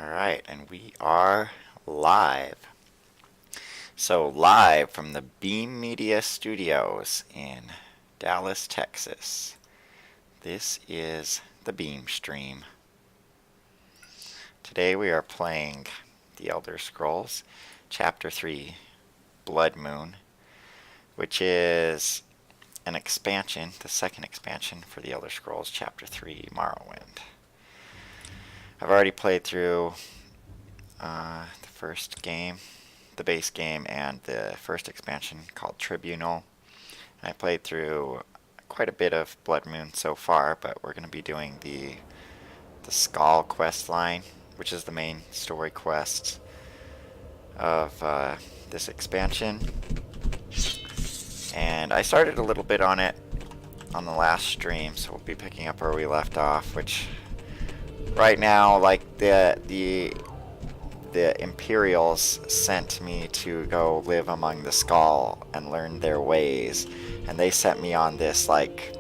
Alright, and we are live. So, live from the Beem Media Studios in Dallas, Texas. This is the Beem stream. Today we are playing The Elder Scrolls, Chapter 3, Blood Moon, which is an expansion, the second expansion for The Elder Scrolls, Chapter 3, Morrowind. I've already played through the first game, the base game, and the first expansion called Tribunal. And I played through quite a bit of Blood Moon so far, but we're going to be doing the Skull quest line, which is the main story quest of this expansion. And I started a little bit on it on the last stream, so we'll be picking up where we left off, which right now, like, the Imperials sent me to go live among the Skull and learn their ways, and they sent me on this, like,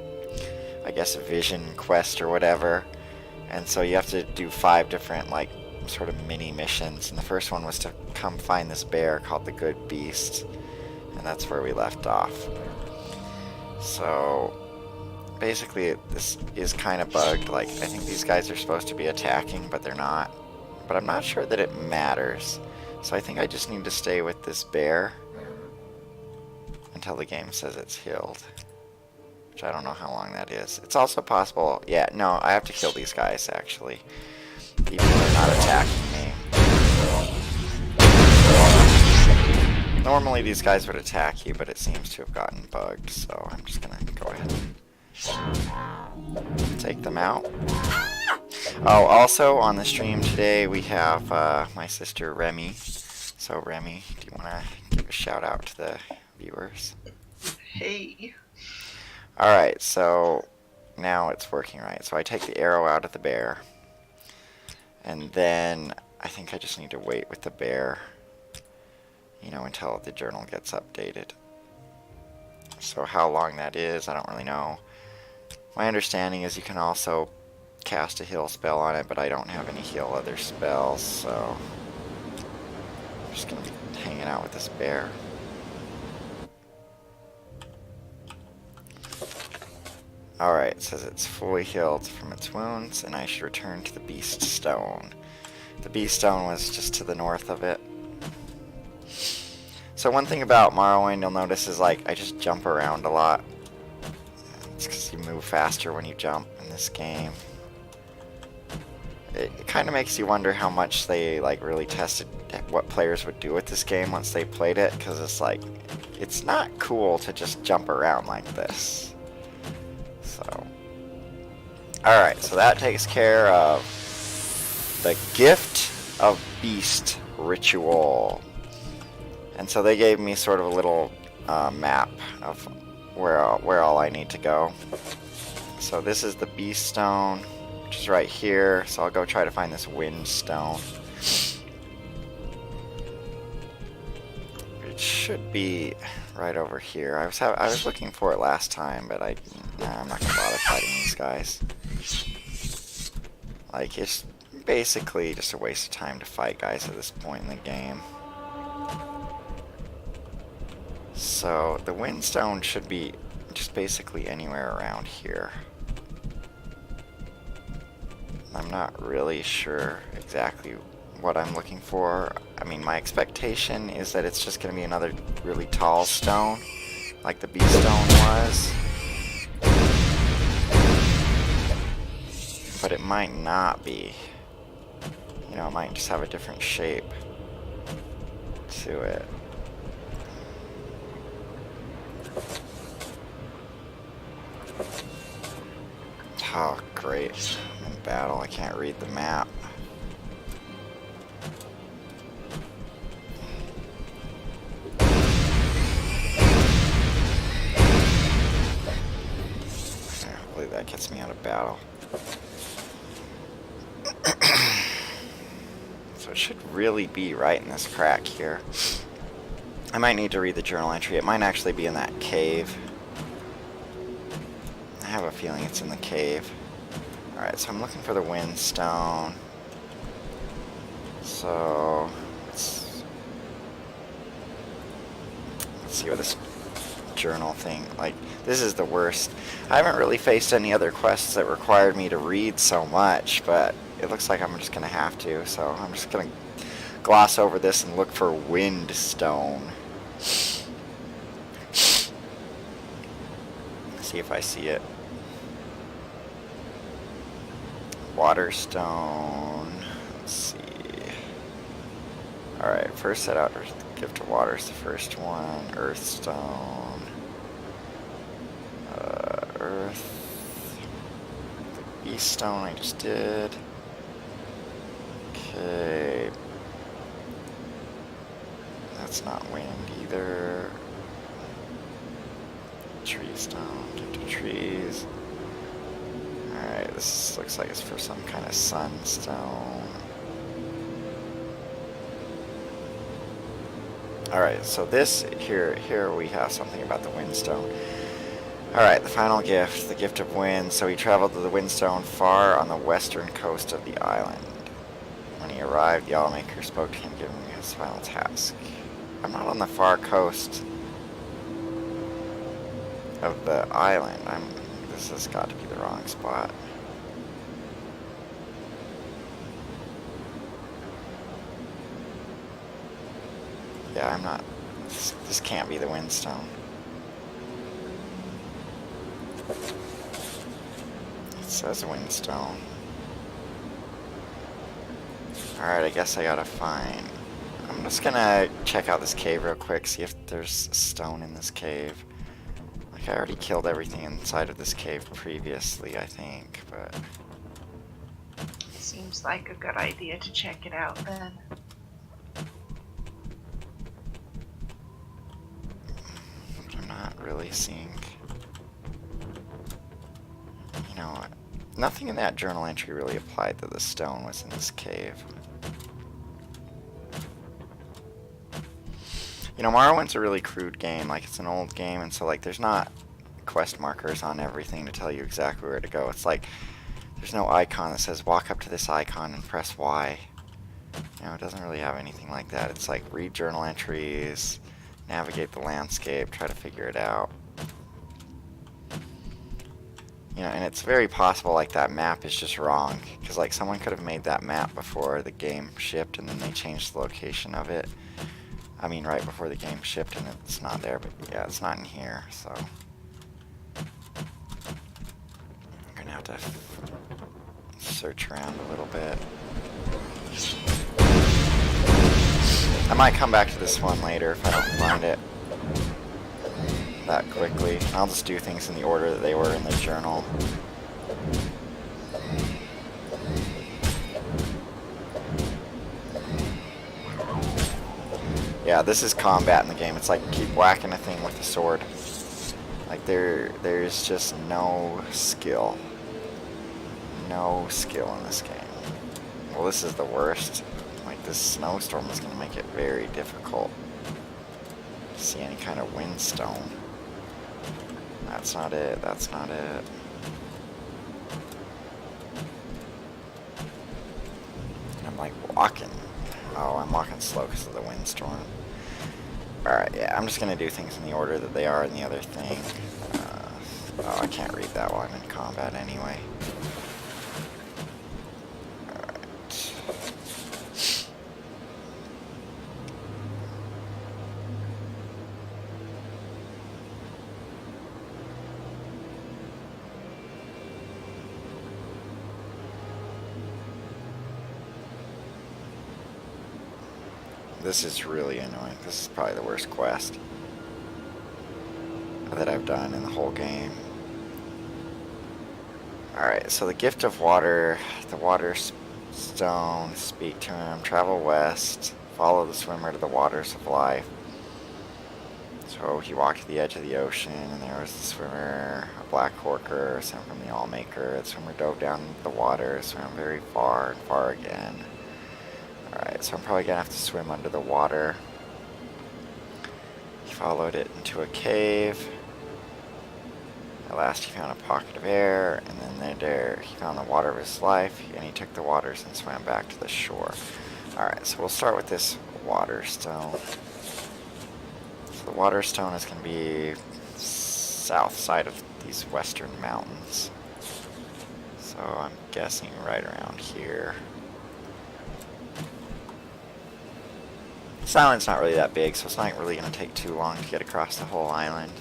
I guess a vision quest or whatever. And so you have to do 5 different, like, sort of mini missions, and the first one was to come find this bear called the Good Beast, and that's where we left off. So basically this is kind of bugged. Like, I think these guys are supposed to be attacking, but they're not. But I'm not sure that it matters. So I think I just need to stay with this bear until the game says it's healed. Which I don't know how long that is. It's also possible... Yeah, no, I have to kill these guys, actually. Even though they're not attacking me. Normally these guys would attack you, but it seems to have gotten bugged. So I'm just going to go ahead and take them out. Oh, also on the stream today we have my sister Remy. So Remy, do you want to give a shout out to the viewers? Hey. Alright, so now it's working right. So I take the arrow out of the bear. And then I think I just need to wait with the bear, you know, until the journal gets updated. So how long that is, I don't really know. My understanding is you can also cast a heal spell on it, but I don't have any heal other spells, so I'm just going to be hanging out with this bear. Alright, it says it's fully healed from its wounds, and I should return to the Beast Stone. The Beast Stone was just to the north of it. So one thing about Morrowind you'll notice is, like, I just jump around a lot. It's because you move faster when you jump in this game. It kind of makes you wonder how much they, like, really tested what players would do with this game once they played it, because it's like, it's not cool to just jump around like this. So, alright, so that takes care of the Gift of Beast ritual. And so they gave me sort of a little map of where all I need to go. So this is the Beast Stone, which is right here. So I'll go try to find this Wind Stone. It should be right over here. I was looking for it last time, but I'm not gonna bother fighting these guys. Like, it's basically just a waste of time to fight guys at this point in the game. So the Windstone should be just basically anywhere around here. I'm not really sure exactly what I'm looking for. I mean, my expectation is that it's just going to be another really tall stone, like the Beast Stone was. But it might not be. You know, it might just have a different shape to it. Oh, great. I'm in battle. I can't read the map. Hopefully that gets me out of battle. So it should really be right in this crack here. I might need to read the journal entry. It might actually be in that cave. I have a feeling it's in the cave. Alright, so I'm looking for the Windstone. So let's see what this journal thing, like, this is the worst. I haven't really faced any other quests that required me to read so much, but it looks like I'm just gonna have to, so I'm just gonna gloss over this and look for wind stone. See if I see it. Water stone. Let's see. Alright, first set out, gift of water is the first one. Earth stone. Earth. The beast stone I just did. Okay. That's not wind either. Tree stone, gift of trees. Alright, this looks like it's for some kind of sunstone. Alright, so this, here we have something about the windstone. Alright, the final gift, the gift of wind. So he traveled to the windstone far on the western coast of the island. When he arrived, the Allmaker spoke to him, giving him his final task. I'm not on the far coast of the island. This has got to be the wrong spot. Yeah, I'm not. This can't be the windstone. It says windstone. Alright, I guess I gotta find. I'm just gonna check out this cave real quick, see if there's stone in this cave. Like, I already killed everything inside of this cave previously, I think, but... Seems like a good idea to check it out then. I'm not really seeing... You know what? Nothing in that journal entry really applied that the stone was in this cave. You know, Morrowind's a really crude game. Like, it's an old game, and so, like, there's not quest markers on everything to tell you exactly where to go. It's like, there's no icon that says, walk up to this icon and press Y. You know, it doesn't really have anything like that. It's like, read journal entries, navigate the landscape, try to figure it out. You know, and it's very possible, like, that map is just wrong. Because, like, someone could have made that map before the game shipped, and then they changed the location of it. I mean, right before the game shipped, and it's not there, but yeah, it's not in here, so... I'm gonna have to search around a little bit. I might come back to this one later if I don't find it that quickly. I'll just do things in the order that they were in the journal. Yeah, this is combat in the game. It's like keep whacking a thing with a sword. Like there's just no skill. No skill in this game. Well, this is the worst. Like, this snowstorm is going to make it very difficult to see any kind of windstone. That's not it. That's not it. And I'm like walking. Oh, I'm walking slow because of the windstorm. Alright, yeah, I'm just going to do things in the order that they are in the other thing. Oh, I can't read that while I'm in combat anyway. Alright. This is really annoying. This is probably the worst quest that I've done in the whole game. Alright, so the gift of water, the water stone, speak to him, travel west, follow the swimmer to the waters of life. So he walked to the edge of the ocean, and there was the swimmer, a black horker, sent from the Allmaker. The swimmer dove down into the water, swam very far and far again. Alright, so I'm probably gonna have to swim under the water. He followed it into a cave. At last he found a pocket of air, and then there he found the water of his life, and he took the waters and swam back to the shore. Alright, so we'll start with this water stone. So the water stone is going to be south side of these western mountains. So I'm guessing right around here. This island's not really that big, so it's not really going to take too long to get across the whole island.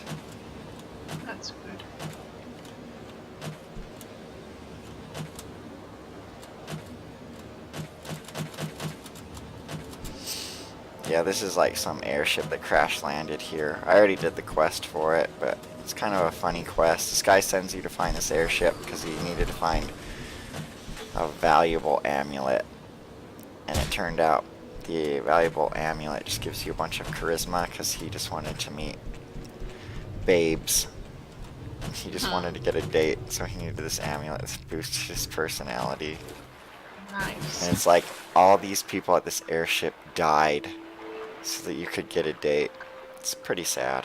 That's good. Yeah, this is like some airship that crash landed here. I already did the quest for it, but it's kind of a funny quest. This guy sends you to find this airship because he needed to find a valuable amulet. And it turned out the valuable amulet just gives you a bunch of charisma because he just wanted to meet babes. He just wanted to get a date, so he needed this amulet to boost his personality. Nice. And it's like all these people at this airship died so that you could get a date. It's pretty sad.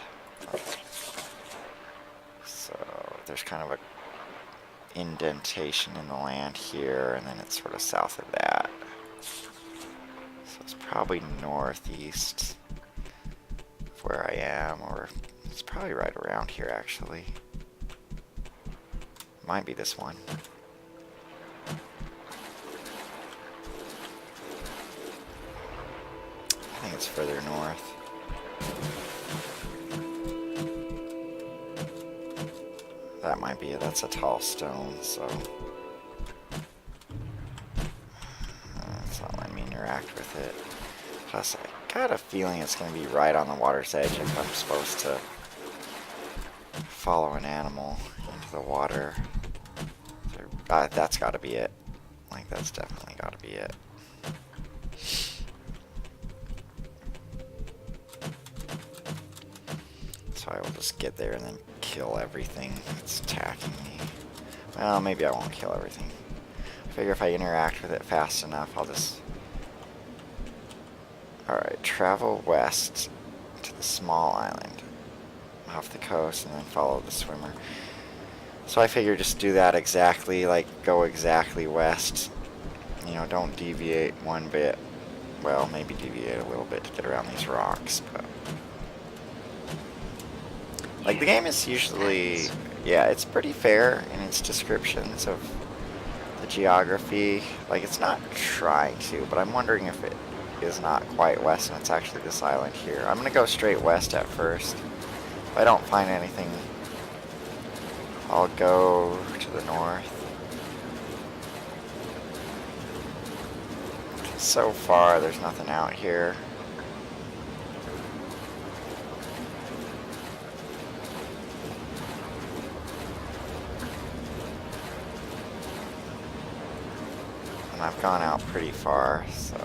So there's kind of a indentation in the land here, and then it's sort of south of that. So it's probably northeast of where I am, or it's probably right around here actually. Might be this one. I think it's further north. That might be it. That's a tall stone, so it's not letting me interact with it. Plus, I got a feeling it's going to be right on the water's edge if I'm supposed to follow an animal into the water. That's got to be it. Like, that's definitely got to be it. So I will just get there and then kill everything that's attacking me. Well, maybe I won't kill everything. I figure if I interact with it fast enough, I'll just... Alright, travel west to the small island off the coast and then follow the swimmer. So I figure just do that exactly, like go exactly west. You know, don't deviate one bit. Well, maybe deviate a little bit to get around these rocks, but... Like, the game is usually, yeah, it's pretty fair in its descriptions of the geography. Like, it's not trying to, but I'm wondering if it is not quite west and it's actually this island here. I'm going to go straight west at first. If I don't find anything, I'll go to the north. So far, there's nothing out here. I've gone out pretty far, so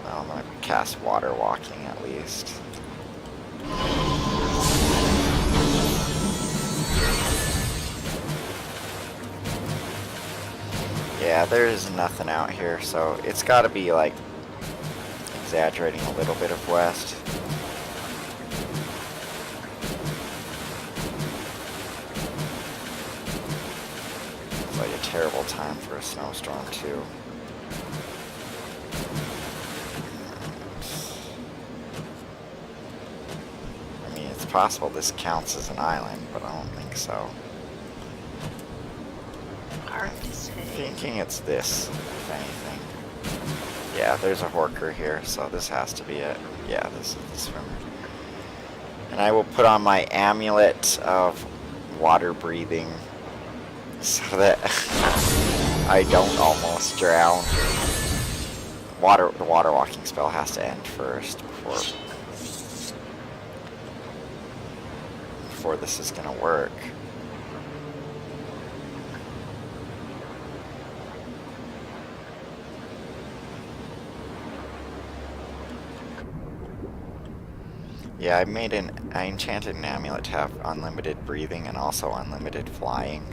well, I'm gonna cast water walking at least. Yeah, there is nothing out here, so it's got to be like exaggerating a little bit of west. Like a terrible time for a snowstorm too. I mean, it's possible this counts as an island, but I don't think so. Hard to say. Thinking it's this, if anything. Yeah, there's a horker here, so this has to be it. Yeah, this is the swimmer. And I will put on my amulet of water breathing so that I don't almost drown. The water walking spell has to end first before this is gonna work. Yeah, I enchanted an amulet to have unlimited breathing and also unlimited flying.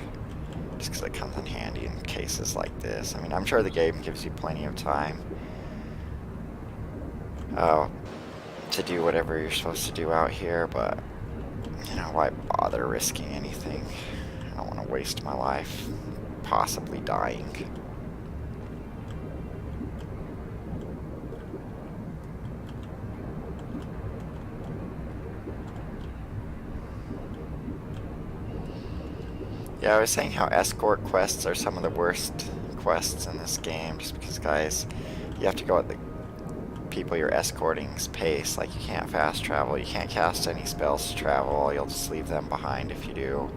Just because it comes in handy in cases like this. I mean, I'm sure the game gives you plenty of time to do whatever you're supposed to do out here, but, you know, why bother risking anything? I don't want to waste my life possibly dying. Yeah, I was saying how escort quests are some of the worst quests in this game, just because, guys, you have to go at the people you're escorting's pace. Like, you can't fast travel, you can't cast any spells to travel, you'll just leave them behind if you do.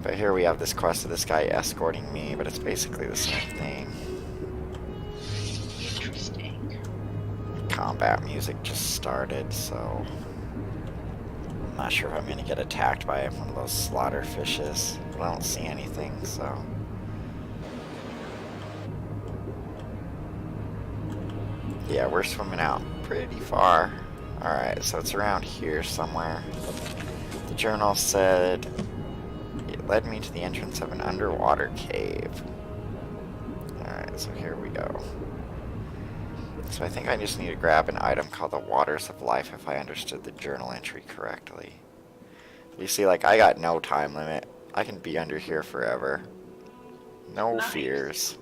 But here we have this quest of this guy escorting me, but it's basically the same thing. Interesting. Combat music just started, so I'm not sure if I'm gonna get attacked by one of those slaughter fishes. But I don't see anything, so. Yeah, we're swimming out pretty far. Alright, so it's around here somewhere. The journal said it led me to the entrance of an underwater cave. Alright, so here we go. So I think I just need to grab an item called the Waters of Life if I understood the journal entry correctly. You see, like, I got no time limit. I can be under here forever. No Nice. fears.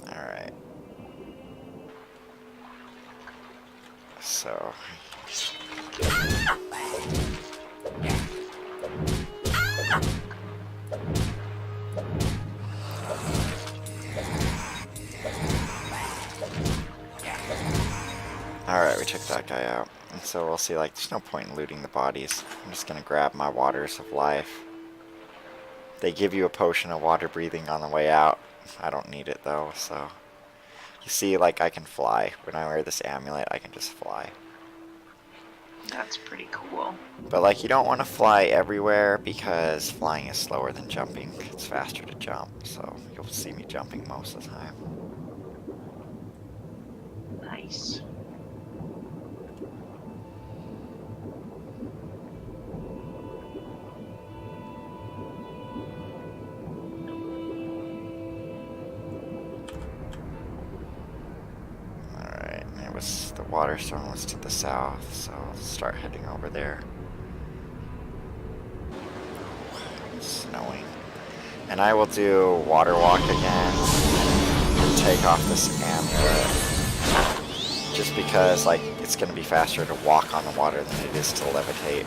Alright. So... Alright, we took that guy out. And so we'll see, like, there's no point in looting the bodies. I'm just gonna grab my Waters of Life. They give you a potion of water breathing on the way out. I don't need it, though, so... You see, like, I can fly. When I wear this amulet, I can just fly. That's pretty cool. But, like, you don't want to fly everywhere because flying is slower than jumping. It's faster to jump, so you'll see me jumping most of the time. Nice. Alright, and it was the water stone was to the south, so I'll start heading over there. It's snowing. And I will do water walk again and take off this amulet. Just because, like, it's going to be faster to walk on the water than it is to levitate.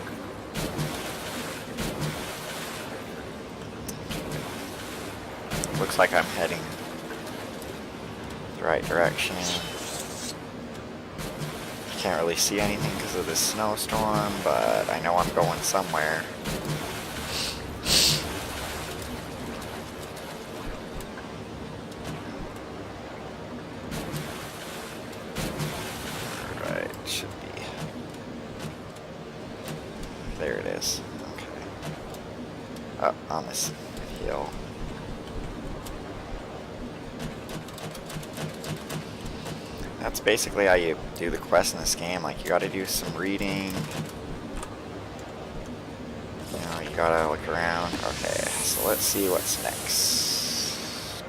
Looks like I'm heading the right direction. Can't really see anything because of this snowstorm, but I know I'm going somewhere. Right, should be. There it is. Okay. Up on this hill. That's basically how you do the quest in this game. Like, you gotta do some reading. You know, you gotta look around. Okay, so let's see what's next.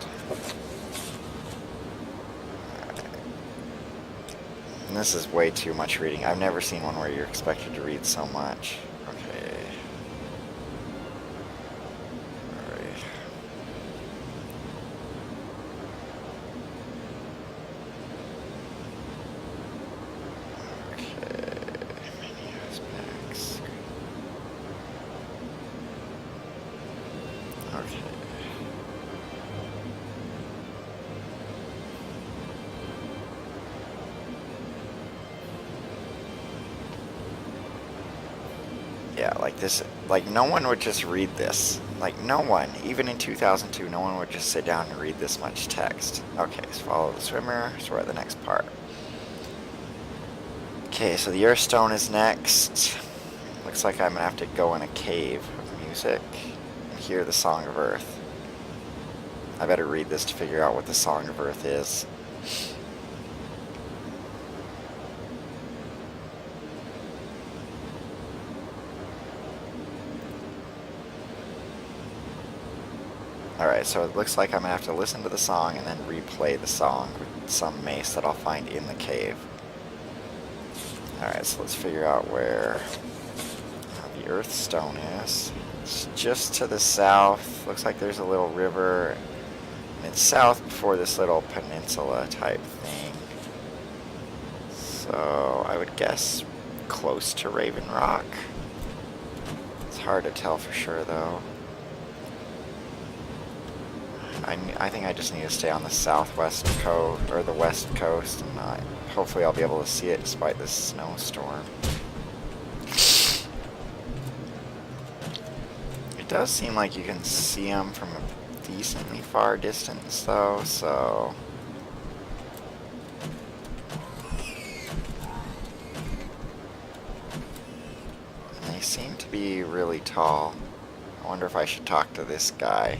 Alright. And this is way too much reading. I've never seen one where you're expected to read so much. Okay. Alright. Okay. Yeah, like this, like no one would just read this. Like no one, even in 2002, no one would just sit down and read this much text. Okay, so follow the swimmer, so we're at the next part. Okay, so the Earth Stone is next. Looks like I'm gonna have to go in a cave of music and hear the Song of Earth. I better read this to figure out what the Song of Earth is. Alright, so it looks like I'm gonna have to listen to the song and then replay the song with some mace that I'll find in the cave. Alright, so let's figure out where the Earth Stone is. It's just to the south. Looks like there's a little river And it's south before this little peninsula type thing. So I would guess close to Raven Rock. It's hard to tell for sure though. I think I just need to stay on the southwest coast, or the west coast, and hopefully I'll be able to see it despite this snowstorm. It does seem like you can see them from a decently far distance though, so... And they seem to be really tall. I wonder if I should talk to this guy.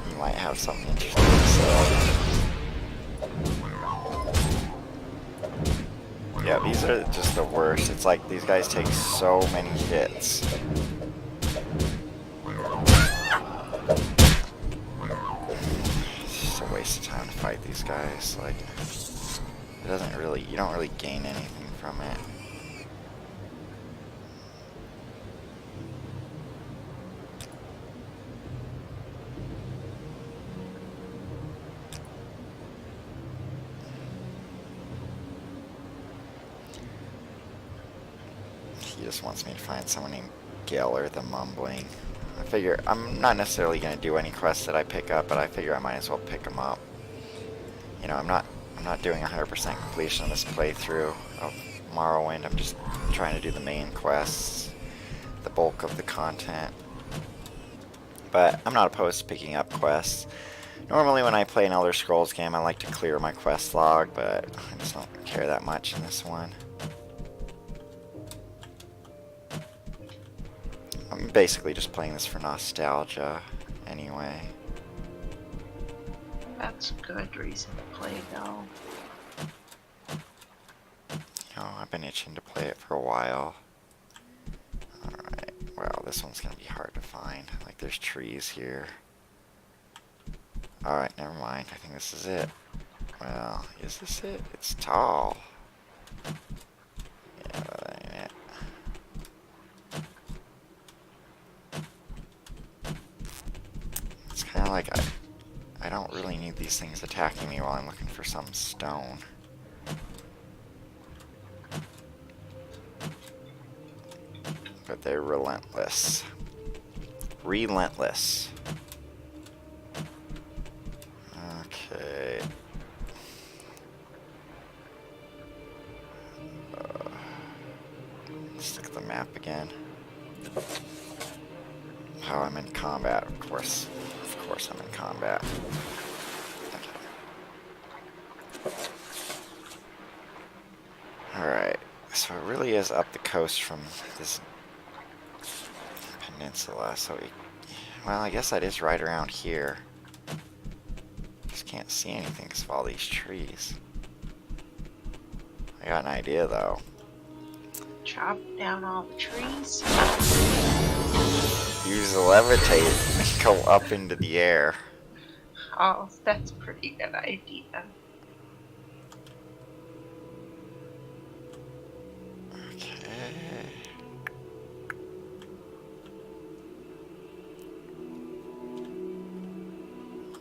He might have something interesting to say. Yeah, these are just the worst. It's like these guys take so many hits. It's just a waste of time to fight these guys. Like, it doesn't really, you don't really gain anything from it. He just wants me to find someone named Geller the Mumbling. I figure I'm not necessarily going to do any quests that I pick up, but I figure I might as well pick them up. You know, I'm not doing 100% completion of this playthrough of Morrowind. I'm just trying to do the main quests, the bulk of the content. But I'm not opposed to picking up quests. Normally when I play an Elder Scrolls game, I like to clear my quest log, but I just don't care that much in this one. I'm basically just playing this for nostalgia, anyway. That's a good reason to play, though. You know, I've been itching to play it for a while. Alright, well, this one's gonna be hard to find. Like, there's trees here. Alright, never mind. I think this is it. Well, is this it? It's tall. Yeah, that ain't it. It's kind of like I don't really need these things attacking me while I'm looking for some stone. But they're relentless. Relentless. Okay. Let's look at the map again. Oh, I'm in combat, of course. Of course I'm in combat. Okay. Alright, so it really is up the coast from this peninsula, so well, I guess that is right around here. Just can't see anything because of all these trees. I got an idea though. Chop down all the trees. Use the levitate and go up into the air. Oh, that's a pretty good idea. Okay.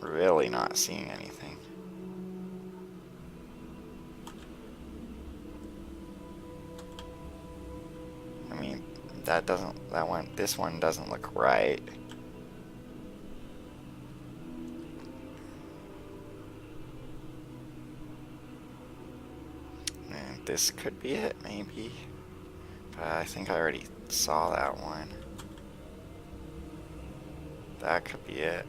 Really not seeing anything. I mean, this one doesn't look right. And this could be it, maybe. But I think I already saw that one. That could be it.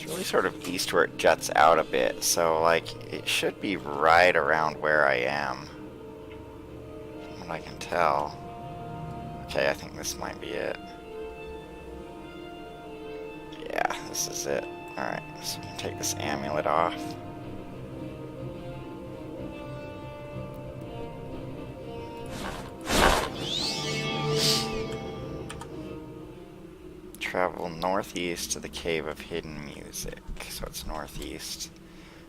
Really sort of east where it juts out a bit, so like it should be right around where I am, from what I can tell. Okay, I think this might be it. Yeah, this is it. Alright, so we can take this amulet off. travel northeast to the Cave of Hidden Music. So it's northeast.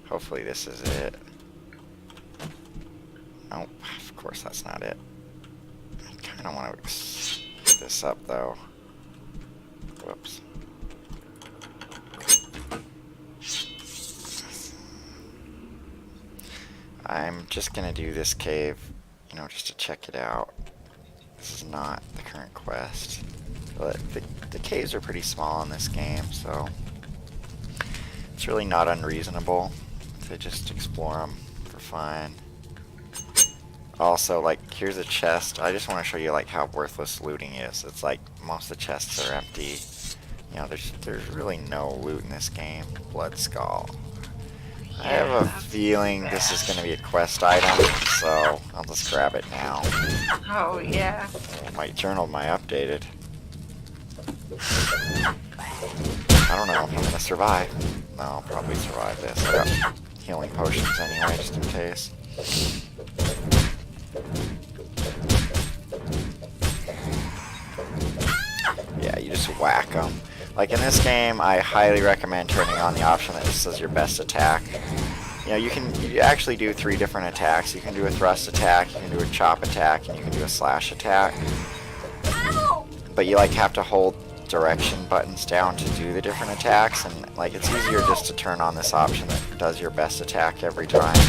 Hopefully this is it. Nope, of course that's not it. I kind of want to speed this up though. Whoops. I'm just gonna do this cave, you know, just to check it out. This is not the current quest. But the caves are pretty small in this game, so it's really not unreasonable to just explore them for fun. Also, like, here's a chest. I just want to show you like how worthless looting is. It's like most of the chests are empty. You know, there's really no loot in this game. Blood Skull. I have a feeling this is going to be a quest item, so I'll just grab it now. Oh, yeah. Oh, my journal might updated. I don't know if I'm going to survive. No, I'll probably survive this. I got healing potions anyway, just in case. Yeah, you just whack them. Like in this game, I highly recommend turning on the option that just says your best attack. You know, you actually do 3 different attacks. You can do a thrust attack, you can do a chop attack, and you can do a slash attack. But you like have to hold direction buttons down to do the different attacks, and like it's easier just to turn on this option that does your best attack every time.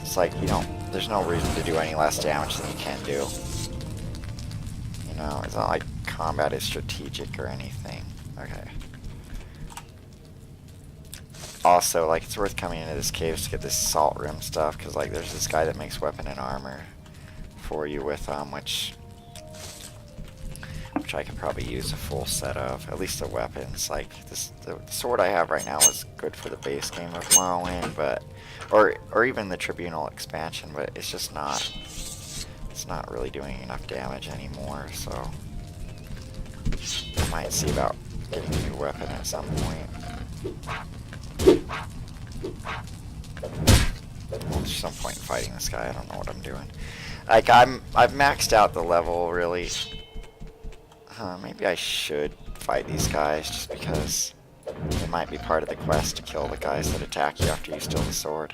It's like, you know, there's no reason to do any less damage than you can do. You know, it's not like combat is strategic or anything. Okay. Also, like, it's worth coming into this cave to get this salt rim stuff, because like there's this guy that makes weapon and armor for you with which I could probably use a full set of, at least the weapons. Like this, the sword I have right now is good for the base game of Morrowind, but or even the Tribunal expansion, but it's just not. It's not really doing enough damage anymore, so I might see about getting a new weapon at some point. Well, there's some point in fighting this guy. I don't know what I'm doing. Like I've maxed out the level really. Maybe I should fight these guys just because it might be part of the quest to kill the guys that attack you after you steal the sword.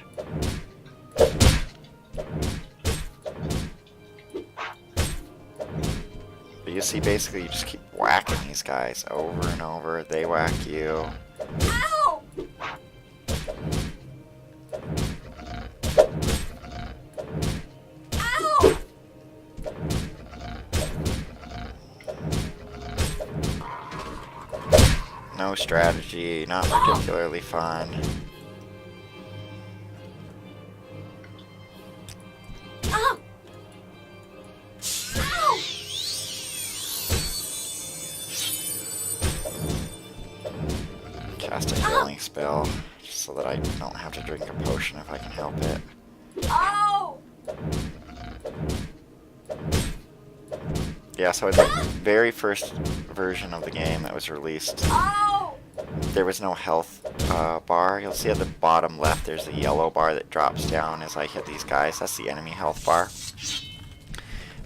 But you see, basically you just keep whacking these guys over and over. They whack you. Ow! Ow! No strategy, not particularly fun. Ow! Ow! Cast a healing spell, just so that I don't have to drink a potion if I can help it. Oh! Yeah, so in the very first version of the game that was released, Oh! there was no health bar. You'll see at the bottom left there's a yellow bar that drops down as I hit these guys. That's the enemy health bar.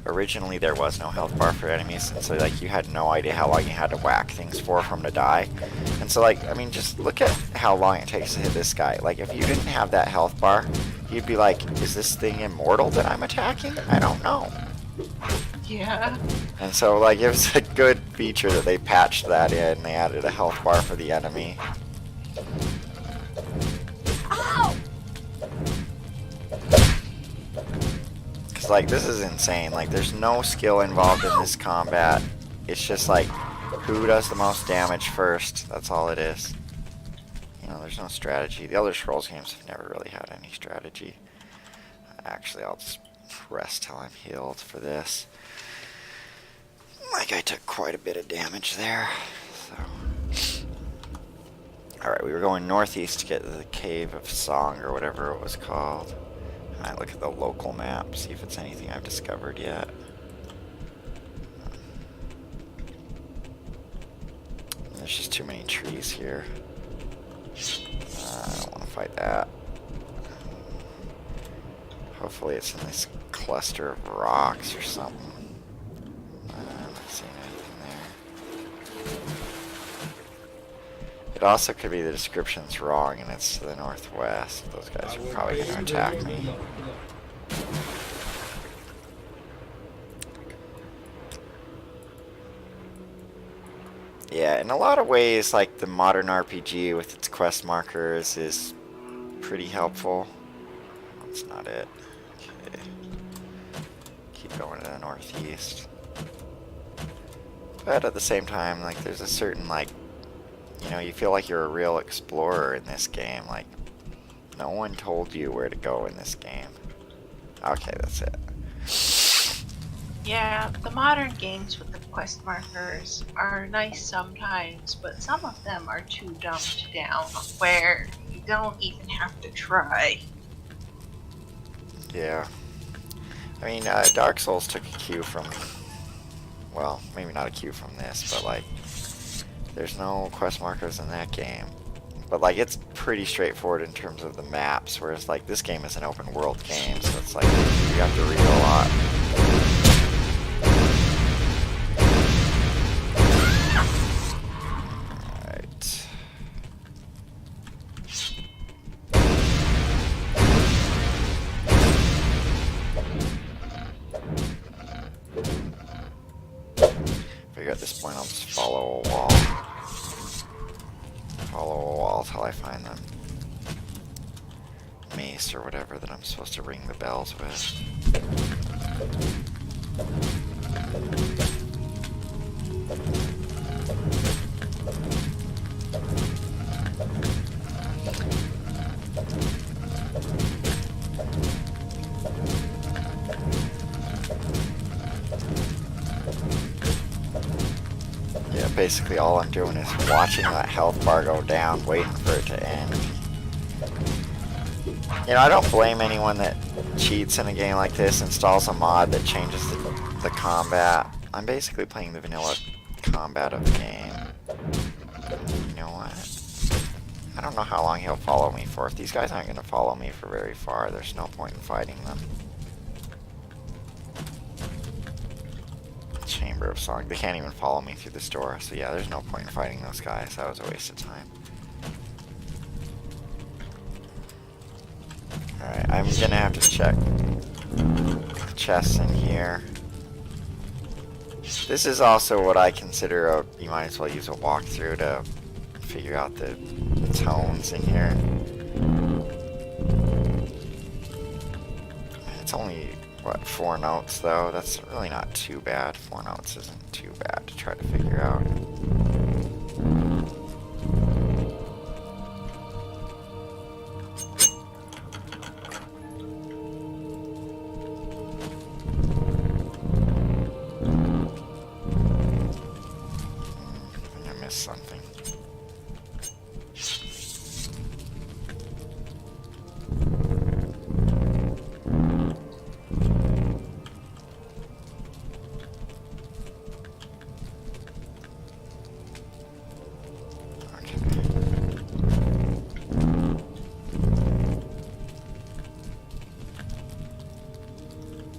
Originally there was no health bar for enemies, and so like you had no idea how long you had to whack things for them to die. And so like, I mean, just look at how long it takes to hit this guy. Like if you didn't have that health bar, you'd be like, is this thing immortal that I'm attacking? I don't know. Yeah. And so like it was a good feature that they patched that in. They added a health bar for the enemy. Ow! Cause like this is insane. Like there's no skill involved in this combat. It's just like who does the most damage first. That's all it is. You know, there's no strategy. The Elder Scrolls games have never really had any strategy. Actually, I'll just rest till I'm healed for this. Like I took quite a bit of damage there. So, alright, we were going northeast to get to the Cave of Song or whatever it was called. I might look at the local map, see if it's anything I've discovered yet. There's just too many trees here. I don't want to fight that. Hopefully it's in this cluster of rocks or something. I'm not seeing anything there. It also could be the description's wrong and it's to the northwest. Those guys are probably going to attack me. Yeah, in a lot of ways, like the modern RPG with its quest markers is pretty helpful. That's not it. Okay. Keep going to the northeast. But at the same time, like, there's a certain, like, you know, you feel like you're a real explorer in this game. Like, no one told you where to go in this game. Okay, that's it. Yeah, the modern games with the quest markers are nice sometimes, but some of them are too dumbed down where you don't even have to try. Yeah. I mean, Dark Souls took a cue from, well, maybe not a cue from this, but like, there's no quest markers in that game. But like, it's pretty straightforward in terms of the maps, whereas like, this game is an open world game, so it's like, you have to read a lot. Alright. Figure at this point I'll just follow a wall. Follow a wall till I find them. Mace or whatever that I'm supposed to ring the bells with. Yeah, basically all I'm doing is watching that health bar go down, waiting for it to end. You know, I don't blame anyone that cheats in a game like this, installs a mod that changes the combat. I'm basically playing the vanilla combat of the game. You know what? I don't know how long he'll follow me for. If these guys aren't going to follow me for very far, there's no point in fighting them. Chamber of Song. They can't even follow me through this door, so yeah, there's no point in fighting those guys. That was a waste of time. Alright, I'm gonna have to check the chests in here. This is also what I consider a, you might as well use a walkthrough to figure out the tones in here. It's only, what, 4 notes though? That's really not too bad. 4 notes isn't too bad to try to figure out. I missed something.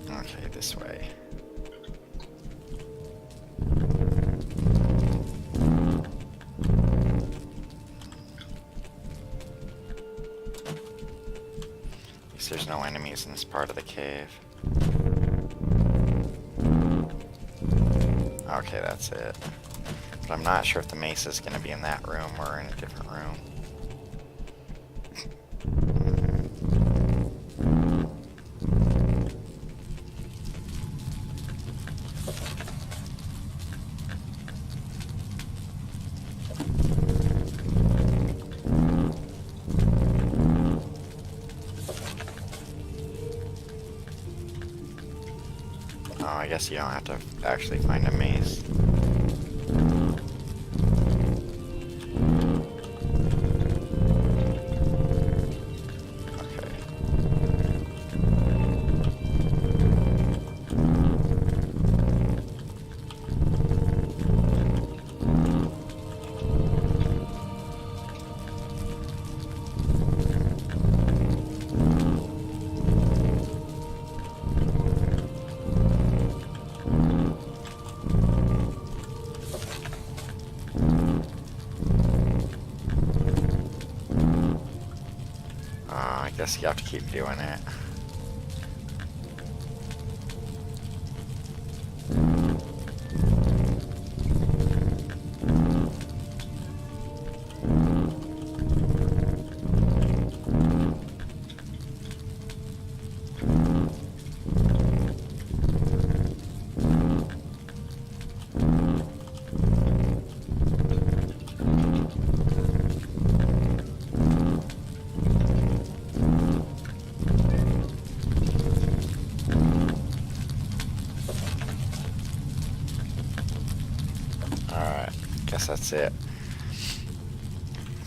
Okay, this way. At least there's no enemies in this part of the cave. Okay, that's it. But I'm not sure if the mace is going to be in that room or in a different room. Oh, I guess you don't have to actually find a maze. Okay. guess you have to keep doing it. Alright, guess that's it.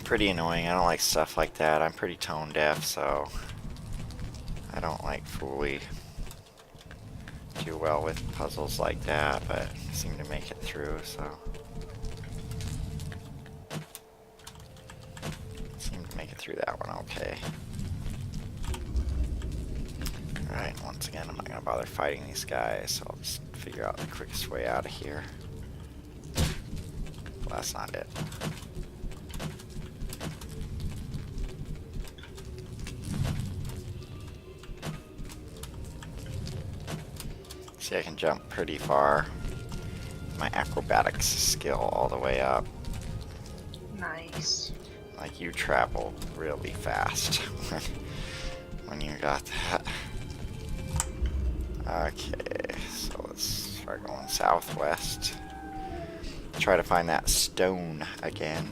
Pretty annoying. I don't like stuff like that. I'm pretty tone deaf, so I don't like fully do well with puzzles like that, but I seem to make it through, so. Seem to make it through that one okay. Alright, once again, I'm not going to bother fighting these guys, so I'll just figure out the quickest way out of here. Well, that's not it. See, I can jump pretty far. My acrobatics skill all the way up. Nice. Like, you travel really fast when you got that. Okay, so let's start going southwest. Try to find that stone again.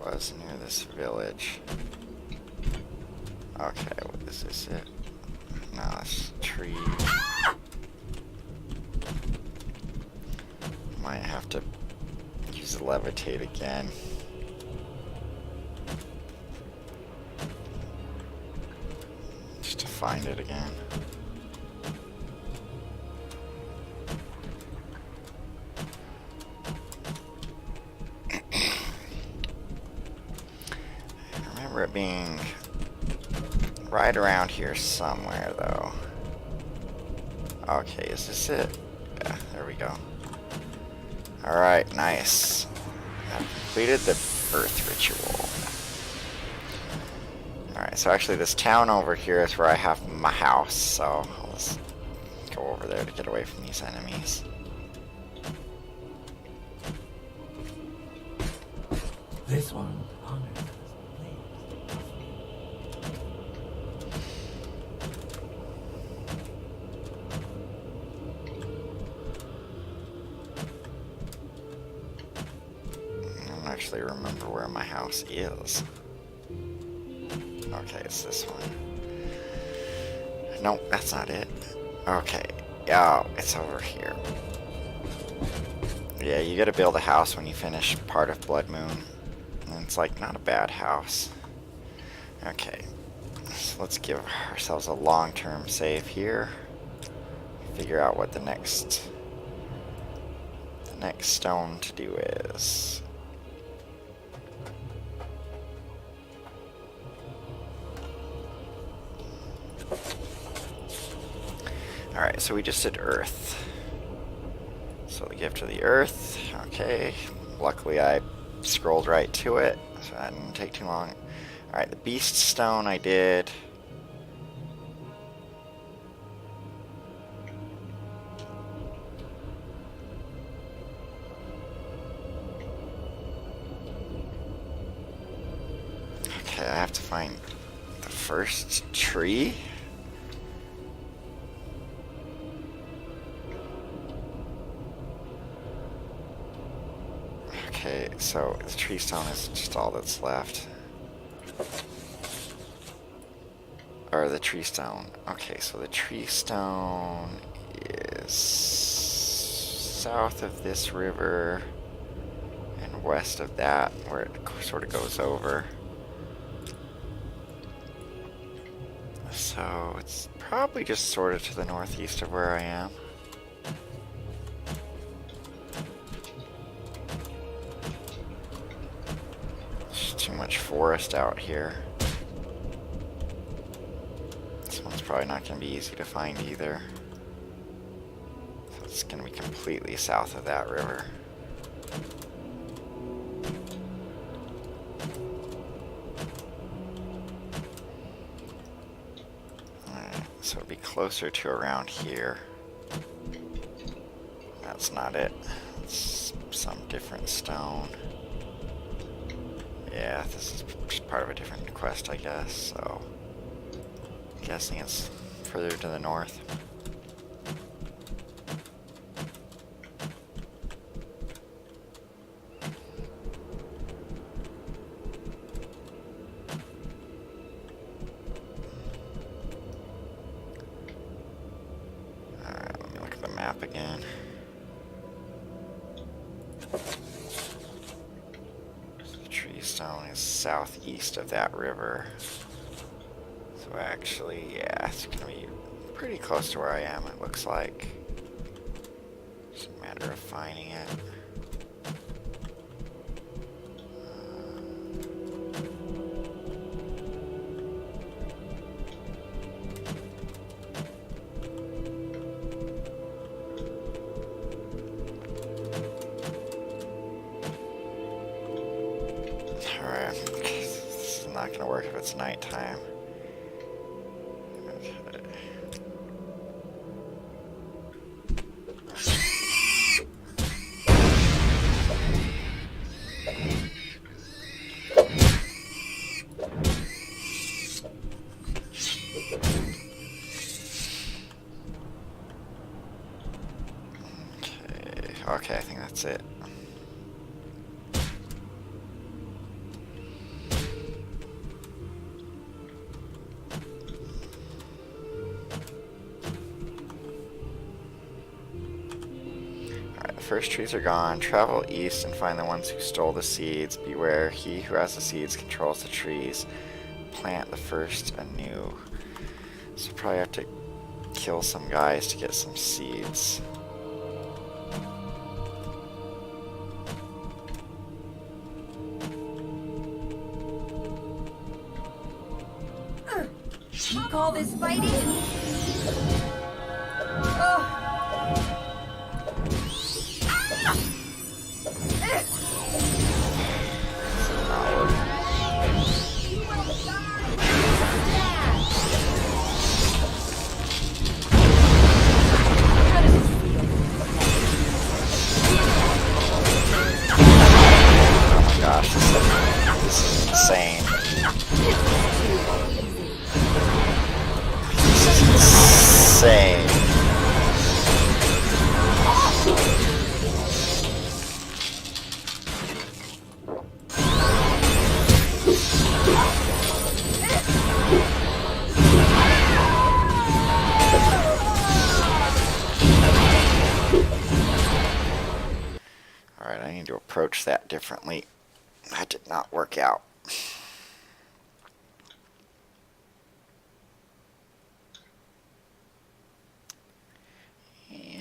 Was near this village. Okay, what is this it? No, it's a tree. Might have to use the levitate again. Just to find it again. It being right around here somewhere, though. Okay, is this it? Yeah, there we go. Alright, nice. I've completed the birth ritual. Alright, so actually this town over here is where I have my house, so let's go over there to get away from these enemies. This one. Actually remember where my house is. Okay, it's this one. Nope, that's not it. Okay, yeah, it's over here. Yeah, you gotta build a house when you finish part of Blood Moon. And it's like not a bad house. Okay, so let's give ourselves a long-term save here. Figure out what the next stone to do is. Alright, so we just did Earth. So the gift of the Earth. Okay. Luckily I scrolled right to it, so that didn't take too long. Alright, the Beast Stone I did. Okay, I have to find the first tree. Okay, so the tree stone is just all that's left. Or the tree stone. Okay, so the tree stone is south of this river and west of that, where it sort of goes over. So it's probably just sort of to the northeast of where I am. There's too much forest out here. This one's probably not going to be easy to find either. So it's going to be completely south of that river. So it'd be closer to around here. That's not it. It's some different stone. Yeah, this is just part of a different quest, I guess. So, I'm guessing it's further to the north. Map again. The tree stone is southeast of that river. So actually, yeah, it's gonna be pretty close to where I am, it looks like. It's a matter of finding it. This is not going to work if it's nighttime. Okay. Okay, I think that's it. First trees are gone. Travel east and find the ones who stole the seeds. Beware, he who has the seeds controls the trees. Plant the first anew. So probably have to kill some guys to get some seeds. You call this fighting? Oh. Gosh, this is insane. This is insane. Alright, I need to approach that differently. That did not work out.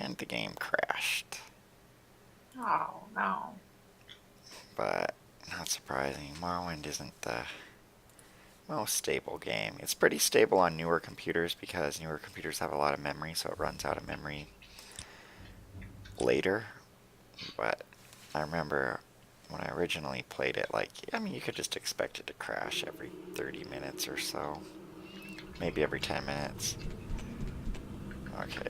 And the game crashed. Oh, no. But, not surprising, Morrowind isn't the most stable game. It's pretty stable on newer computers because newer computers have a lot of memory, so it runs out of memory later. But I remember when I originally played it, like, I mean, you could just expect it to crash every 30 minutes or so. Maybe every 10 minutes. Okay.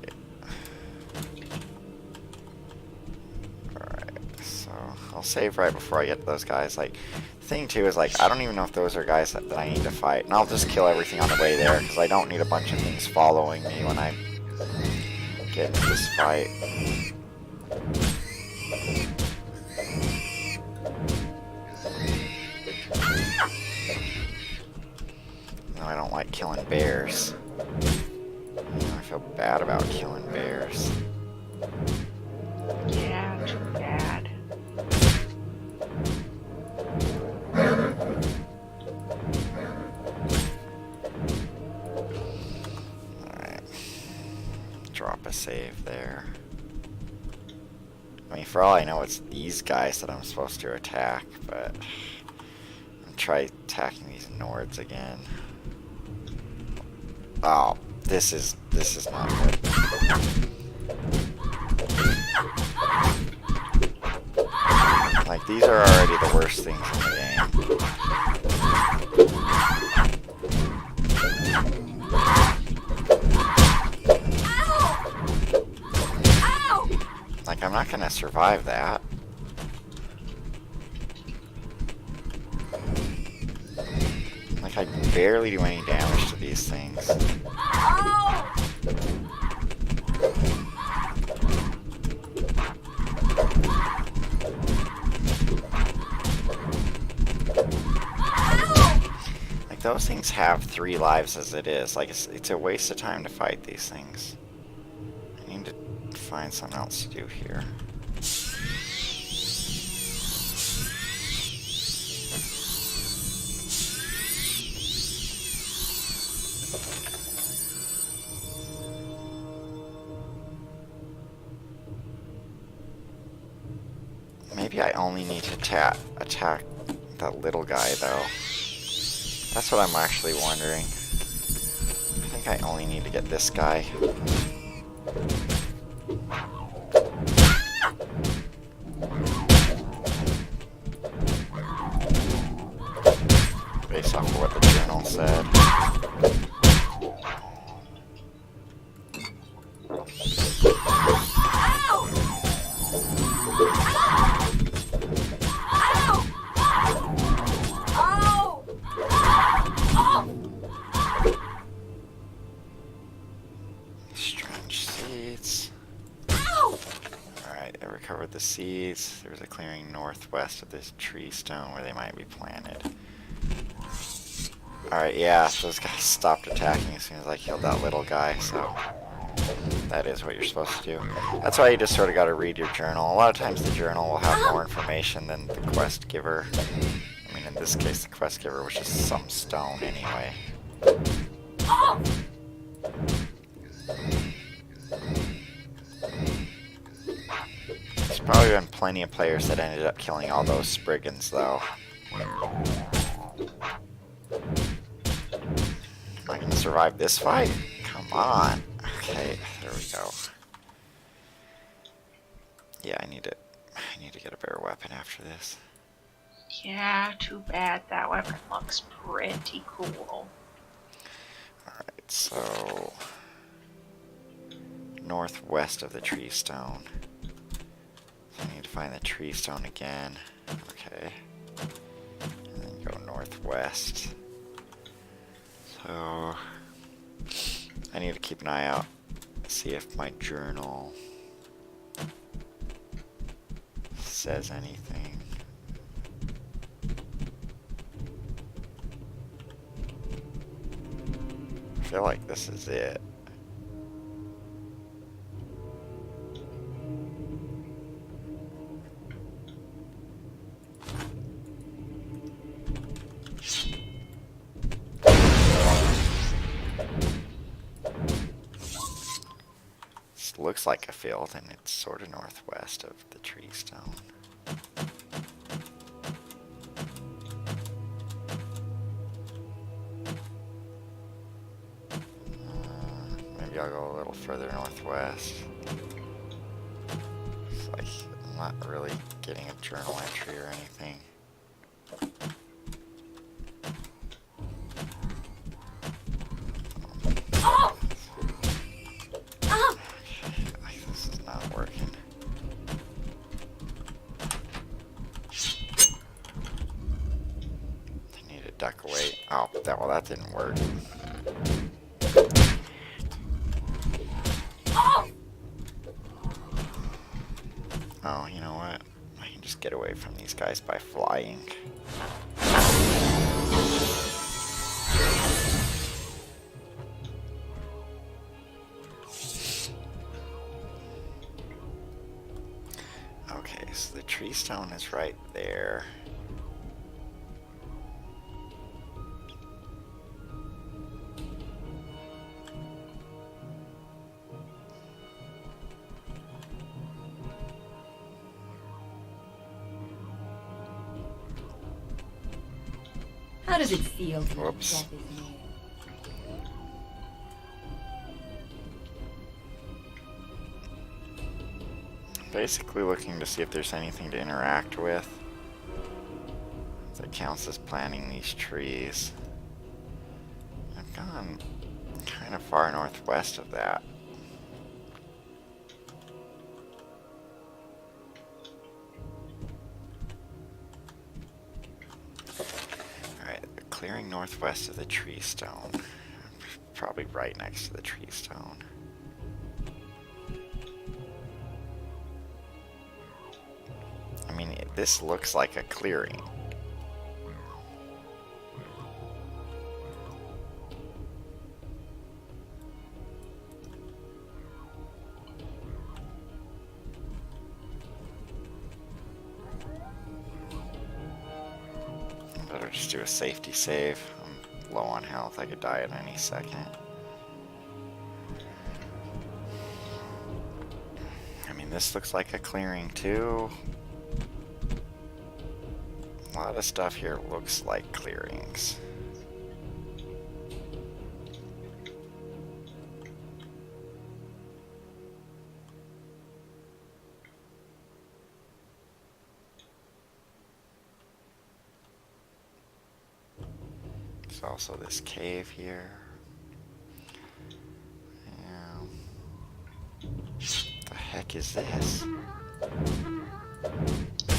Alright, so I'll save right before I get to those guys. Like, the thing too is, like, I don't even know if those are guys that I need to fight. And I'll just kill everything on the way there, because I don't need a bunch of things following me when I get into this fight. No, I don't like killing bears. I feel bad about killing bears. Yeah, too bad. save there. I mean, for all I know, it's these guys that I'm supposed to attack, but I'll try attacking these Nords again. Oh, this is not good. Like, these are already the worst things in the game. Like, I'm not gonna survive that. Like, I barely do any damage to these things. Like, those things have 3 lives as it is. Like, it's a waste of time to fight these things. I need to find something else to do here. Maybe I only need to attack that little guy, though. That's what I'm actually wondering. I think I only need to get this guy. Based off of what the journal said. Strange seeds. Alright, I recovered the seeds. There's a clearing northwest of this tree stone where they might be planted. Alright, yeah, those guys stopped attacking as soon as I killed that little guy, so that is what you're supposed to do. That's why you just sort of got to read your journal. A lot of times the journal will have more information than the quest giver. I mean, in this case, the quest giver was just some stone anyway. There's probably been plenty of players that ended up killing all those Spriggans, though. Am I gonna survive this fight? Come on. Okay, there we go. Yeah, I need to get a better weapon after this. Yeah, too bad. That weapon looks pretty cool. Alright, so northwest of the tree stone. So I need to find the tree stone again. Okay. And then go northwest. So I need to keep an eye out, see if my journal says anything. I feel like this is it. This looks like a field, and it's sort of northwest of the tree stone. Maybe I'll go a little further northwest. It's like I'm not really getting a journal entry or anything. Like, this is not working. I need to duck away. Oh, that didn't work. Oh, you know what? I can just get away from these guys by flying. Okay, so the tree stone is right there. How does it feel to know Whoops. death is near? Basically looking to see if there's anything to interact with that counts as planting these trees. I've gone kind of far northwest of that. Alright, clearing northwest of the tree stone. Probably right next to the tree stone. I mean, this looks like a clearing. Better just do a safety save. I'm low on health. I could die at any second. I mean, this looks like a clearing too. A lot of stuff here looks like clearings. There's also this cave here. Yeah. The heck is this?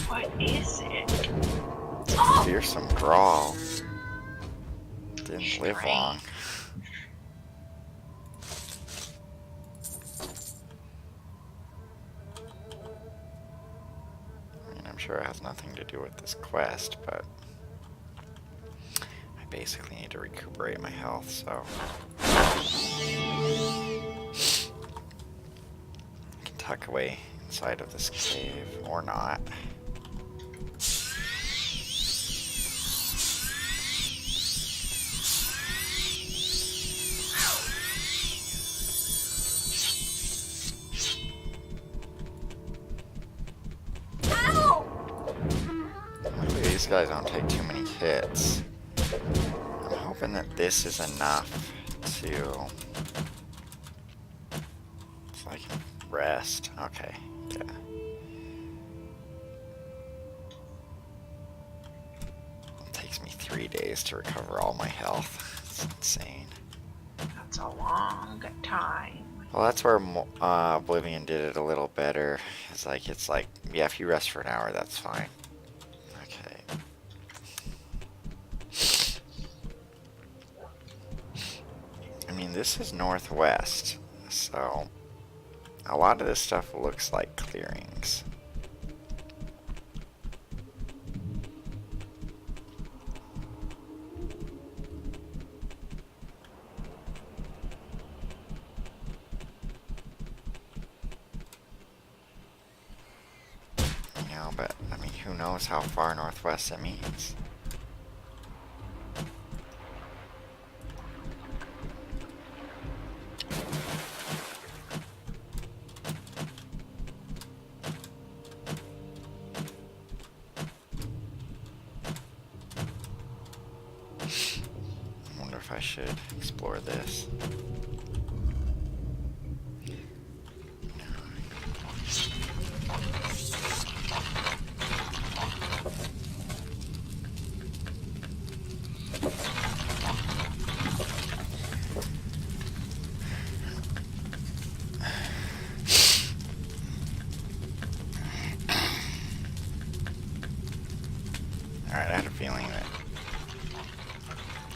What is it? Fearsome Grawl. Didn't live long. I mean, I'm sure it has nothing to do with this quest, but I basically need to recuperate my health, so I can tuck away inside of this cave, or not. Luckily, these guys don't take too many hits. I'm hoping that this is enough to... so I can rest. Okay, yeah. It takes me 3 days to recover all my health. It's insane. That's a long time. Well, that's where Oblivion did it a little better. It's like, yeah, if you rest for an hour, that's fine. Okay. I mean, this is northwest, so a lot of this stuff looks like clearings. You know, but I mean, who knows how far northwest it means? I wonder if I should explore this. Alright, I had a feeling that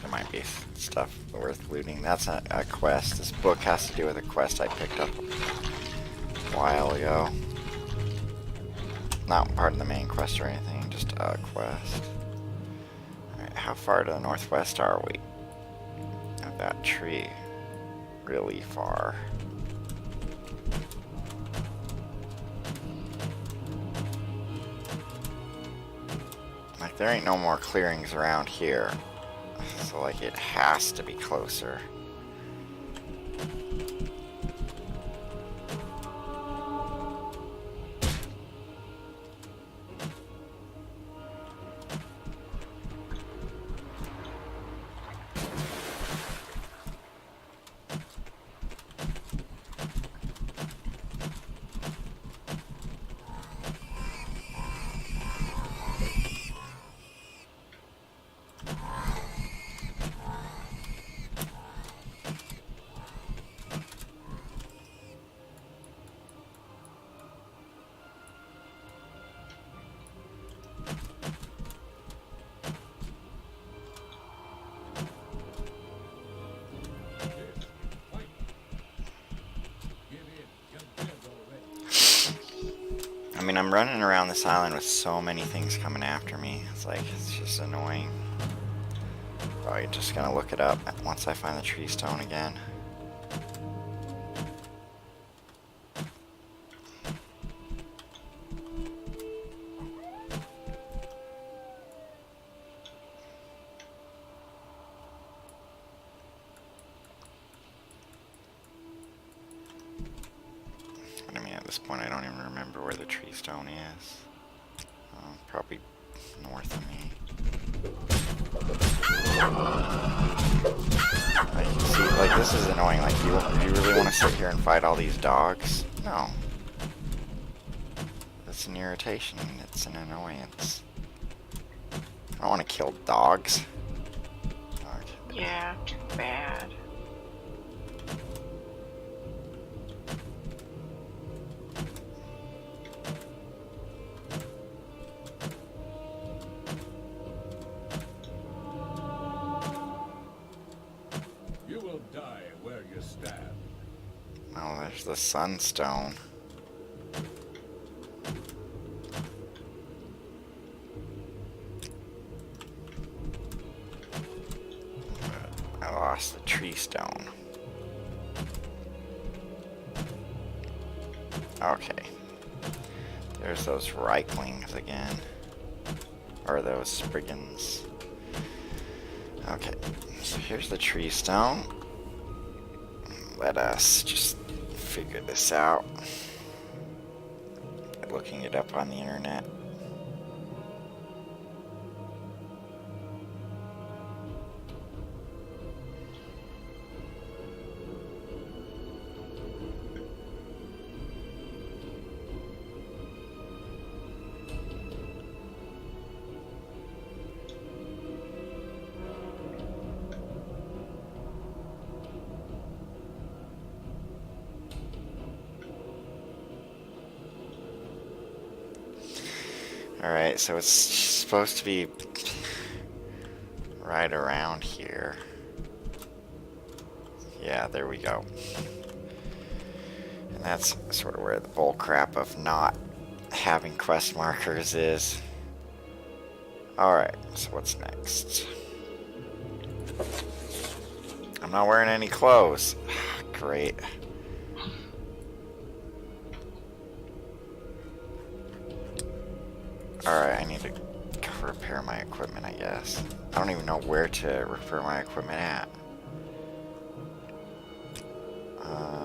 there might be stuff worth looting. That's a quest. This book has to do with a quest I picked up a while ago. Not part of the main quest or anything, just a quest. Alright, how far to the northwest are we? Of that tree. Really far. Like, there ain't no more clearings around here. So, like, it has to be closer. mean, I'm running around this island with so many things coming after me. It's like, it's just annoying. Probably just gonna look it up once I find the tree stone again. I mean, at this point, I don't even remember where the tree stone is. Probably north of me. Like, see, like, this is annoying. Like, you really want to sit here and fight all these dogs? No. It's an irritation. It's an annoyance. I don't want to kill dogs. Okay. Yeah, too bad. You will die where you stand. Oh, there's the sunstone. I lost the tree stone. Okay. There's those Reiklings again. Or those Spriggans. Okay. So here's the tree stone. Let us just figure this out. Looking it up on the internet. Alright, so it's supposed to be right around here. Yeah, there we go. And that's sort of where the bullcrap of not having quest markers is. Alright, so what's next? I'm not wearing any clothes. Great. Alright, I need to repair my equipment, I guess. I don't even know where to repair my equipment at.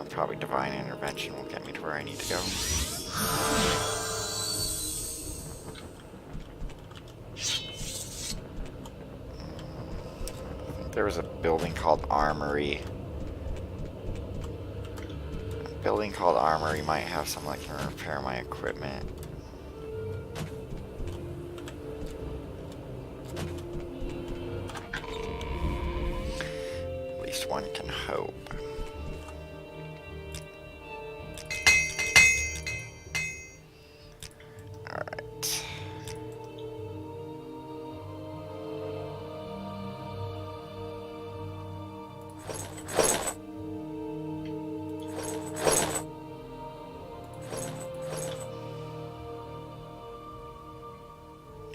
Probably Divine Intervention will get me to where I need to go. I think there was a building called Armory. A building called Armory might have something that can repair my equipment. One can hope. Alright.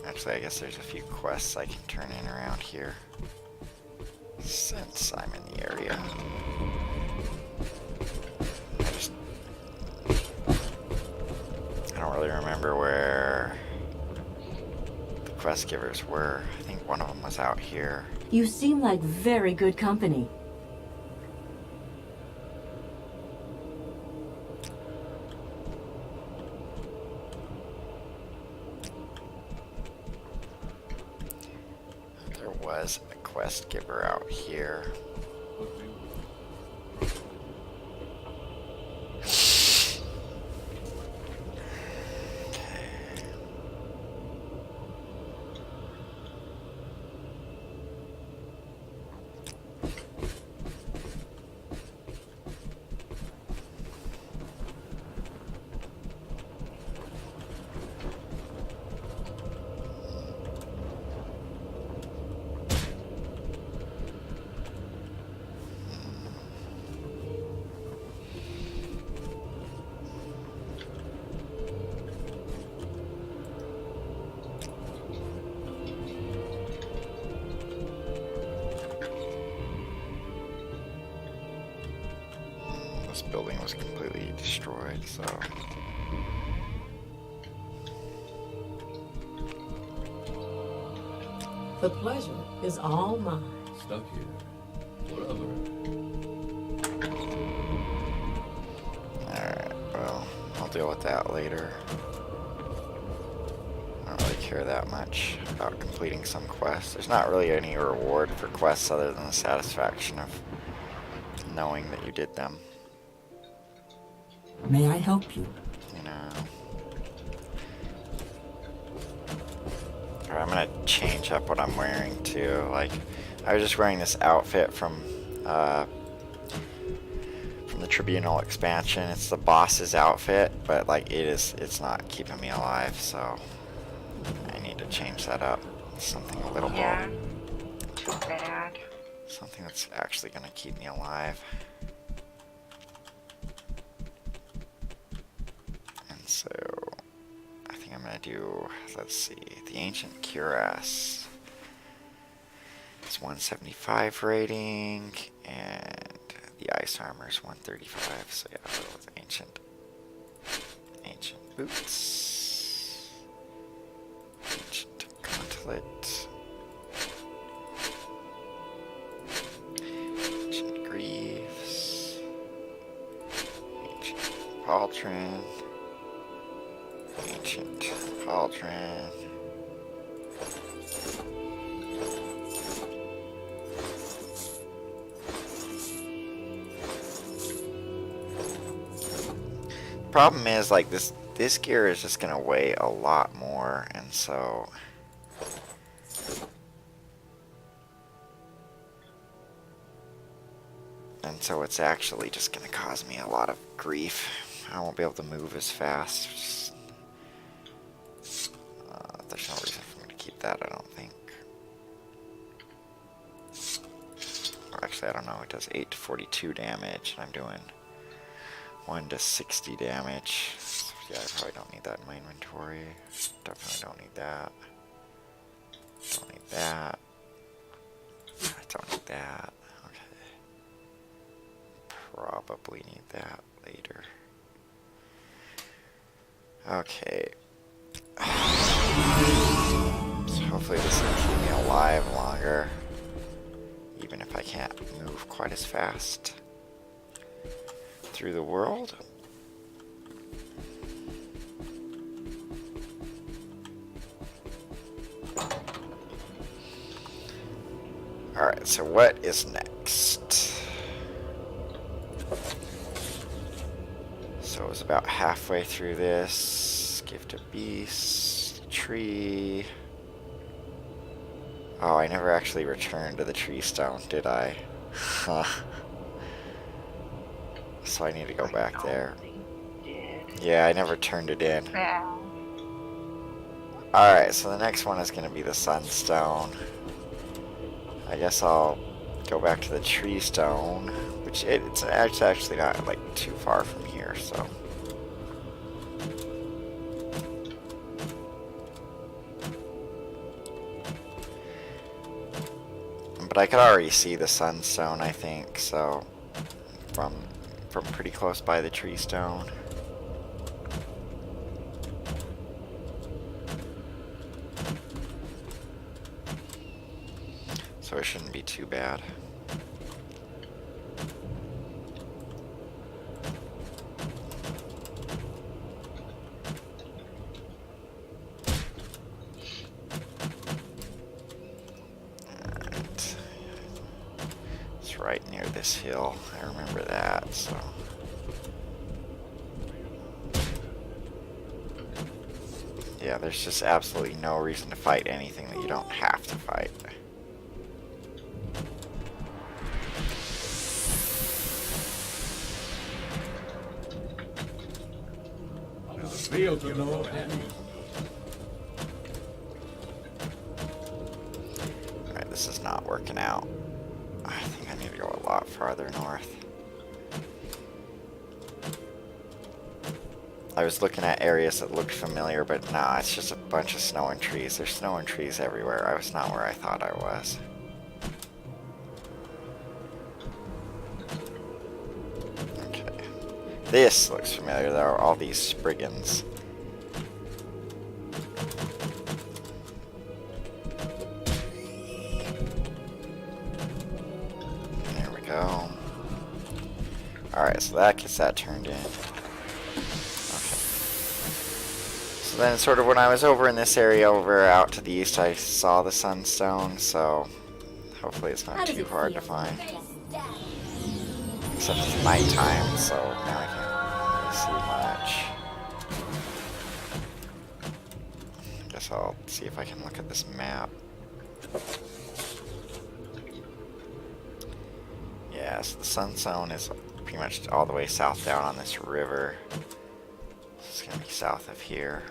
Actually, I guess there's a few quests I can turn in around here. Since I'm in the area. I don't really remember where the quest givers were. I think one of them was out here. You seem like very good company. There was a quest giver out here. was completely destroyed, so... The pleasure is all mine. Stuck here. Forever. Alright, well, I'll deal with that later. I don't really care that much about completing some quests. There's not really any reward for quests other than the satisfaction of knowing that you did them. May I help you? You know. Alright, I'm gonna change up what I'm wearing too. Like, I was just wearing this outfit from the Tribunal expansion. It's the boss's outfit, but like it's not keeping me alive, so I need to change that up. Something a little Yeah. more, Too bad. something that's actually gonna keep me alive. And so I think I'm gonna do, let's see, the Ancient Cuirass. It's 175 rating, and the Ice Armor is 135, so yeah, I'll go with Ancient Boots. Ancient Gauntlet. Ancient Greaves. Ancient Pauldron. Ancient Pauldron. Problem is, like, this gear is just gonna weigh a lot more, and so it's actually just gonna cause me a lot of grief. I won't be able to move as fast. There's no reason for me to keep that, I don't think. Or actually, I don't know. It does 8 to 42 damage, and I'm doing 1 to 60 damage. So yeah, I probably don't need that in my inventory. Definitely don't need that. Don't need that. I don't need that. Okay. Probably need that later. Okay. So hopefully this will keep me alive longer. Even if I can't move quite as fast through the world. Alright, so what is next? So it was about halfway through this. Gift of Beast, tree. Oh, I never actually returned to the tree stone, did I? Huh. So I need to go back there. Yeah, I never turned it in. Bad. Alright, so the next one is going to be the Sunstone. I guess I'll go back to the Tree Stone, which it's actually not like too far from here, so. But I could already see the Sunstone, I think, so from pretty close by the Tree Stone. So it shouldn't be too bad. Alright. It's right near this hill. I remember that, so. Yeah, there's just absolutely no reason to fight anything that you don't have to fight. Fields of no Alright, this is not working out. I think I need to go a lot farther north. I was looking at areas that looked familiar, but nah, it's just a bunch of snow and trees. There's snow and trees everywhere. I was not where I thought I was. Okay. This looks familiar. There are all these Spriggans. There we go. Alright, so that gets that turned in. Okay. So then sort of when I was over in this area over out to the east, I saw the sunstone, so hopefully it's not too hard to find. Except it's nighttime, so now I can't really see much. Guess I'll see if I can look at this map. Yeah, so the sunstone is pretty much all the way south down on this river. It's gonna be south of here.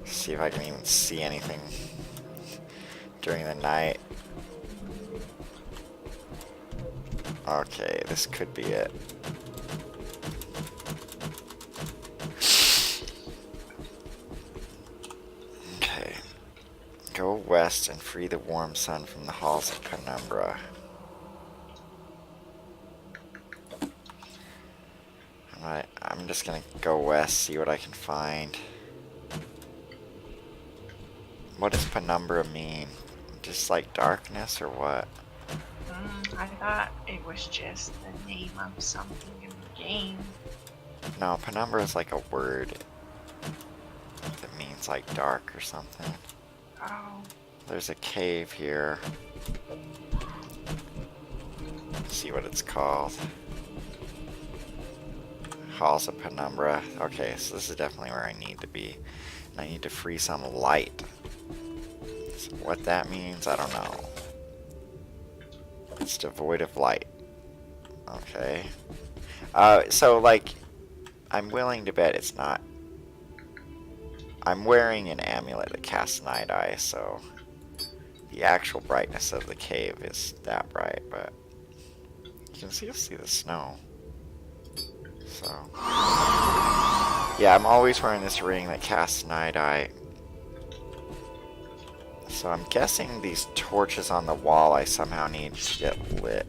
See if I can even see anything during the night. Okay, this could be it. Okay. Go west and free the warm sun from the halls of Penumbra. I'm just gonna go west, see what I can find. What does Penumbra mean? Just like darkness or what? I thought it was just the name of something in the game. No, Penumbra is like a word that means like dark or something. Oh, There's a cave here. Let's see what it's called. Halls of Penumbra. Okay, so this is definitely where I need to be. And I need to free some light. So what that means, I don't know. It's devoid of light. Okay. So like, I'm willing to bet it's not. I'm wearing an amulet that casts night eye, so the actual brightness of the cave is that bright, but you can still see the snow. So, yeah, I'm always wearing this ring that casts night eye. So I'm guessing these torches on the wall I somehow need to get lit.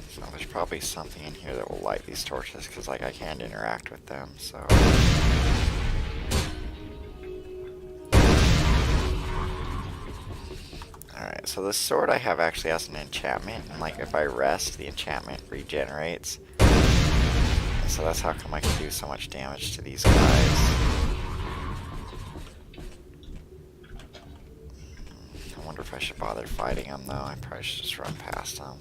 So there's probably something in here that will light these torches, because like I can't interact with them, so... Alright, so this sword I have actually has an enchantment, and like if I rest, the enchantment regenerates. So that's how come I can do so much damage to these guys. I wonder if I should bother fighting them though. I probably should just run past them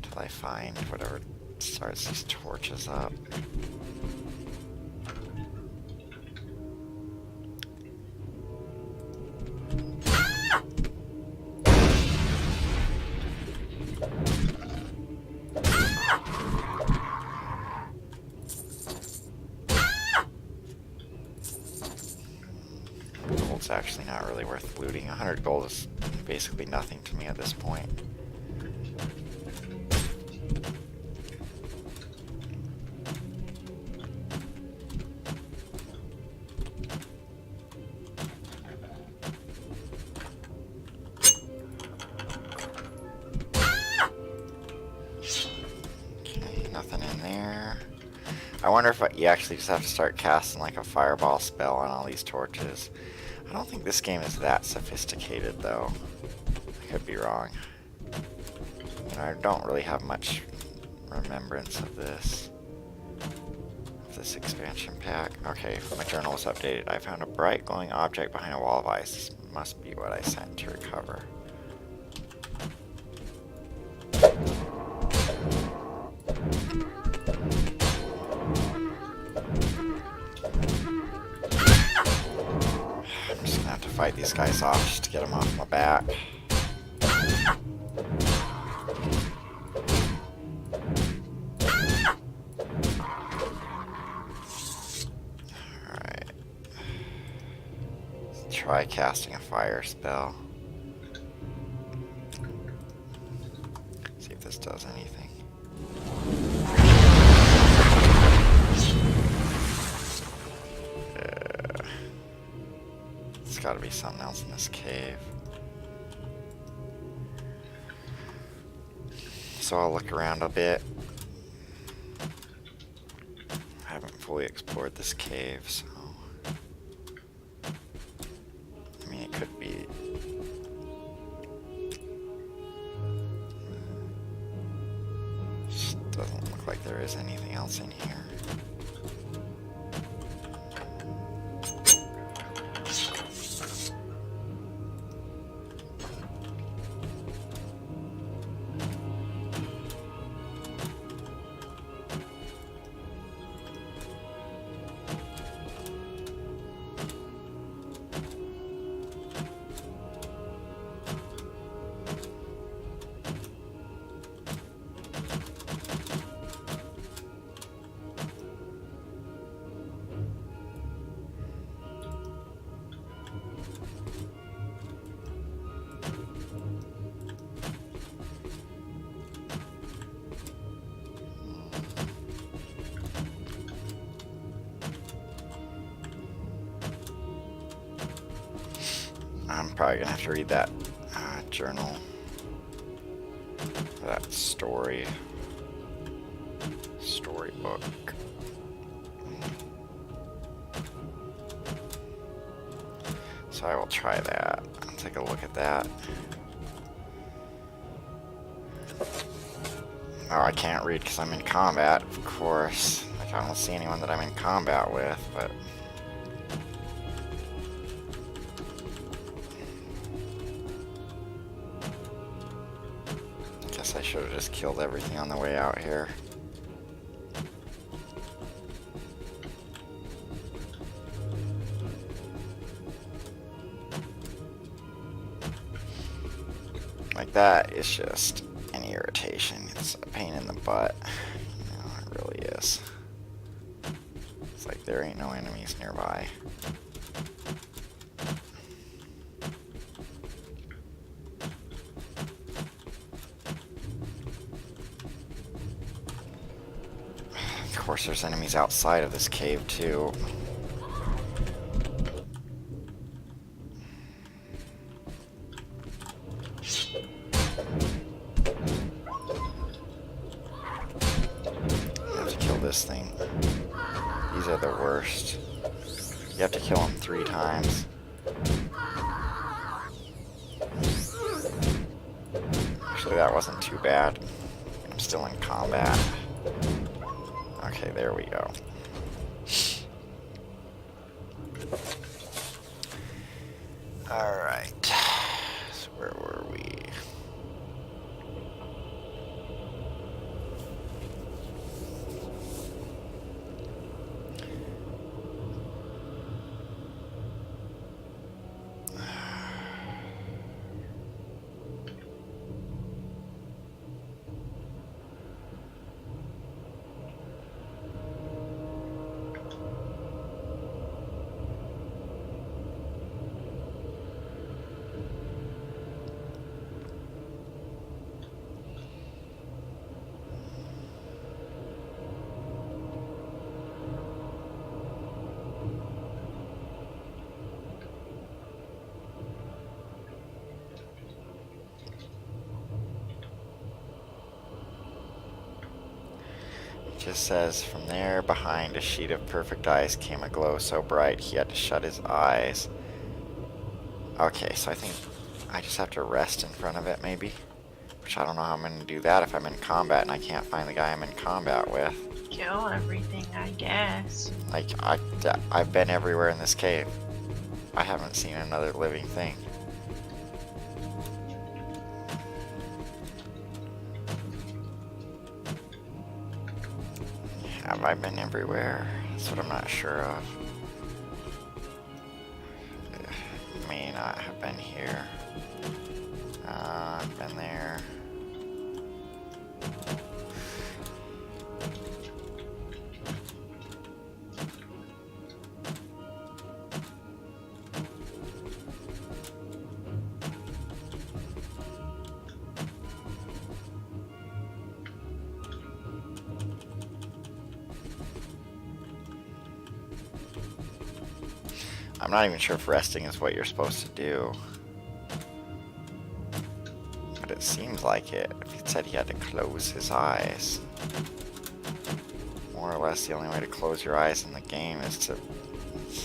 until I find whatever starts these torches up. Gold's actually not really worth looting. 100 gold is basically nothing to me at this point. Okay, nothing in there. I wonder if you actually just have to start casting like a fireball spell on all these torches. I don't think this game is that sophisticated though. I could be wrong. You know, I don't really have much remembrance of this expansion pack. Okay, my journal was updated. I found a bright glowing object behind a wall of ice. This must be what I sent to recover. Fight these guys off just to get them off my back. Alright. Let's try casting a fire spell. See if this does anything. got to be something else in this cave. So I'll look around a bit. I haven't fully explored this cave, so... I mean, it could be... Just doesn't look like there is anything else in here. I'm probably gonna have to read that journal, that storybook. So I will try that. I'll take a look at that. Oh, I can't read because I'm in combat, of course. Like, I don't see anyone that I'm in combat with, but... I should have just killed everything on the way out here. Like, that is just an irritation. It's a pain in the butt. You know, it really is. It's like there ain't no enemies nearby. Of course, there's enemies outside of this cave, too. You have to kill this thing. These are the worst. You have to kill them 3 times. Actually, that wasn't too bad. I'm still in combat. Okay, there we go. Alright. So where were we? Just says, from there behind a sheet of perfect ice came a glow so bright he had to shut his eyes. Okay, so I think I just have to rest in front of it, maybe? Which I don't know how I'm going to do that if I'm in combat and I can't find the guy I'm in combat with. Kill everything, I guess. Like, I've been everywhere in this cave. I haven't seen another living thing. Have I been everywhere? That's what I'm not sure of. May not have been here. I've been there. I'm not even sure if resting is what you're supposed to do. But it seems like it. If it said he had to close his eyes. More or less the only way to close your eyes in the game is to...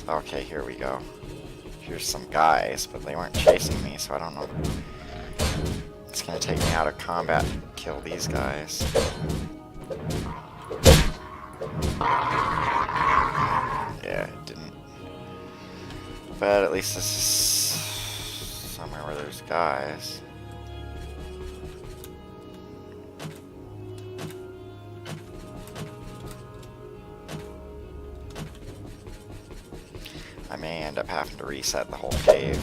Okay, here we go. Here's some guys, but they weren't chasing me, so I don't know. It's gonna take me out of combat to kill these guys. Yeah, it didn't. But at least this is somewhere where there's guys. I may end up having to reset the whole cave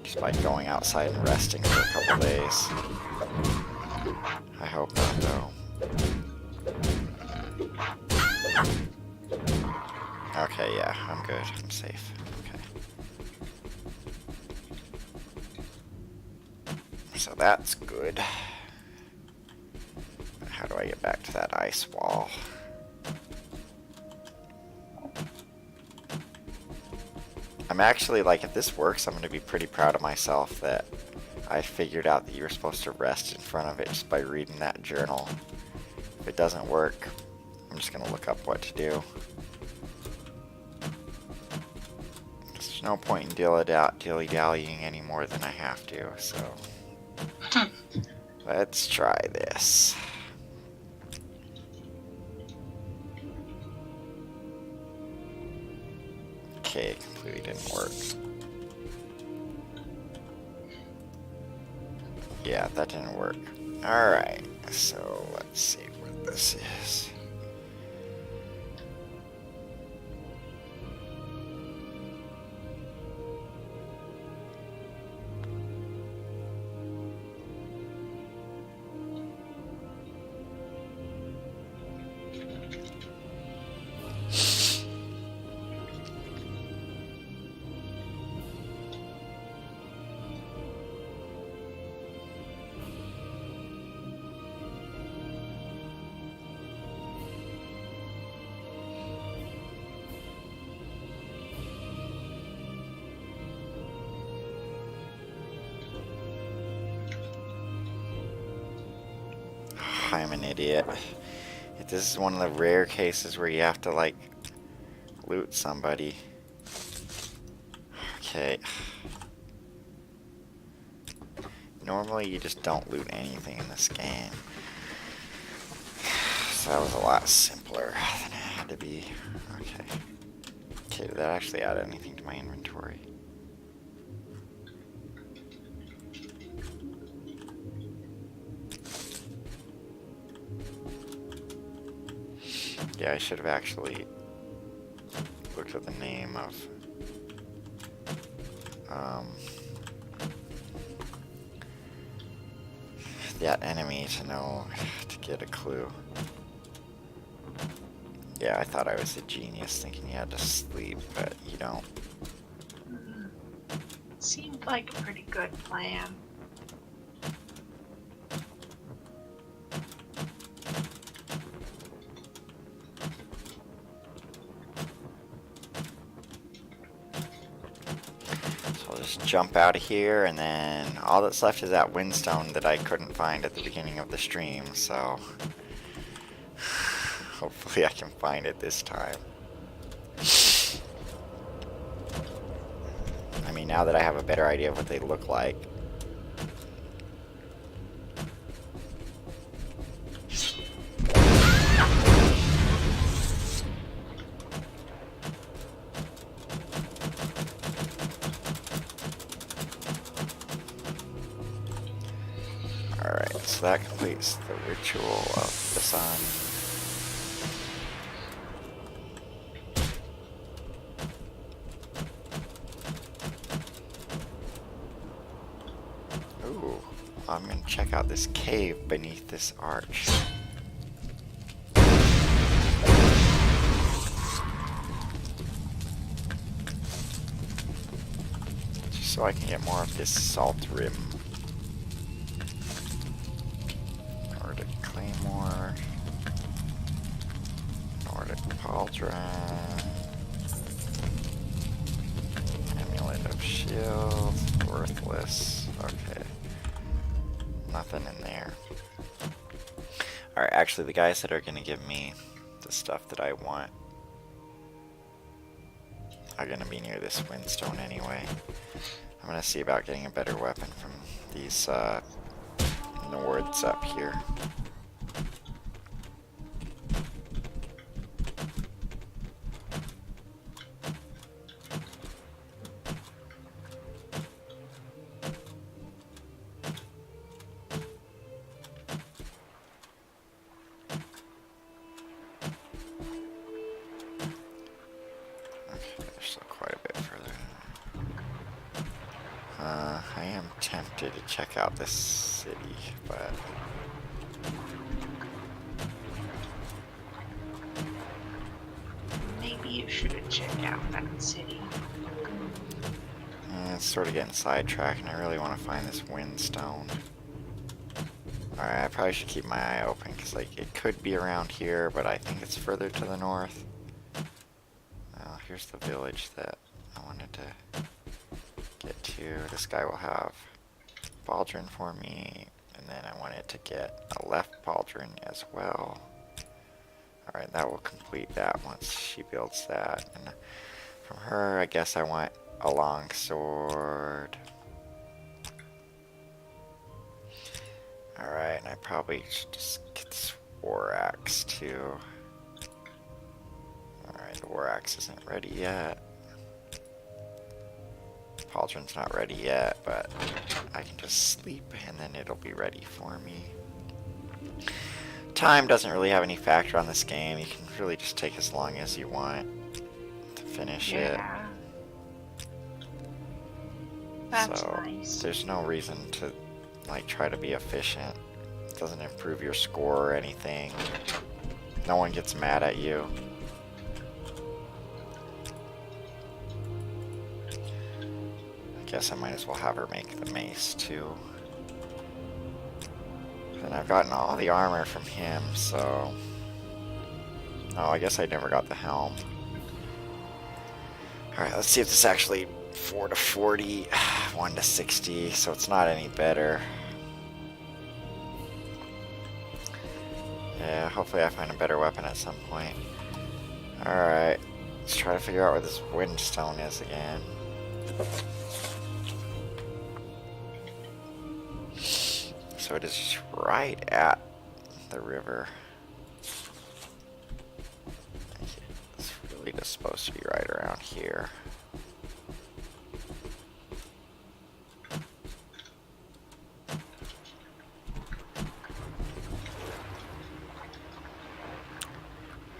just by going outside and resting for a couple days. I hope not, though. Okay, yeah, I'm good. I'm safe. Okay. So that's good. How do I get back to that ice wall? I'm actually, like, if this works, I'm going to be pretty proud of myself that I figured out that you were supposed to rest in front of it just by reading that journal. If it doesn't work, I'm just going to look up what to do. There's no point in dilly-dallying any more than I have to, so... Let's try this. Okay, completely didn't work. Yeah, that didn't work. Alright, so let's see what this is. I'm an idiot. This is one of the rare cases where you have to, like, loot somebody. Okay. Normally you just don't loot anything in this game. So that was a lot simpler than it had to be. Okay. Okay, did that actually add anything to my inventory? Yeah, I should have actually looked at the name of that enemy to know, to get a clue. Yeah, I thought I was a genius thinking you had to sleep, but you don't. Seemed like a pretty good plan. Jump out of here, and then all that's left is that windstone that I couldn't find at the beginning of the stream, so hopefully I can find it this time. I mean, now that I have a better idea of what they look like. So that completes the ritual of the sun. Ooh, I'm gonna check out this cave beneath this arch. Just so I can get more of this salt rim. shield, worthless. Okay. Nothing in there. Alright, actually the guys that are gonna give me the stuff that I want are gonna be near this windstone anyway. I'm gonna see about getting a better weapon from these Nords up here. I am tempted to check out this city, but Maybe you should check out that city. it's sort of getting sidetracked, and I really want to find this windstone. Alright, I probably should keep my eye open, because like, it could be around here, but I think it's further to the north. Well, here's the village that I wanted to get to. This guy will have pauldron for me, and then I wanted to get a left pauldron as well. Alright, that will complete that once she builds that. And from her, I guess I want a long sword. Alright, and I probably should just get this war axe too. Alright, the war axe isn't ready yet. Pauldron's not ready yet, but I can just sleep and then it'll be ready for me. Time doesn't really have any factor on this game. You can really just take as long as you want to finish it. That's So nice. there's no reason to like try to be efficient. It doesn't improve your score or anything. No one gets mad at you. I guess I might as well have her make the mace too. And I've gotten all the armor from him, so... Oh, I guess I never got the helm. Alright, let's see if this actually 4 to 40, 1 to 60, so it's not any better. Yeah, hopefully I find a better weapon at some point. Alright, let's try to figure out where this windstone is again. So it is right at the river. It's really just supposed to be right around here.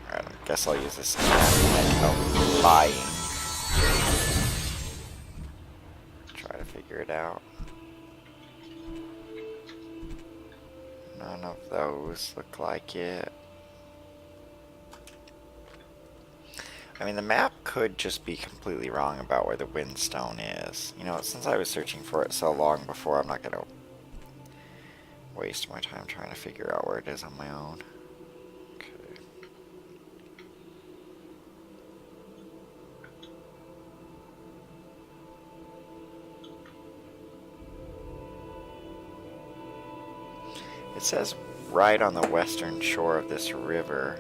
Alright, I guess I'll use this method of buying. Try to figure it out. None of those look like it. I mean, the map could just be completely wrong about where the windstone is. You know, since I was searching for it so long before, I'm not going to waste my time trying to figure out where it is on my own. Okay. It says right on the western shore of this river.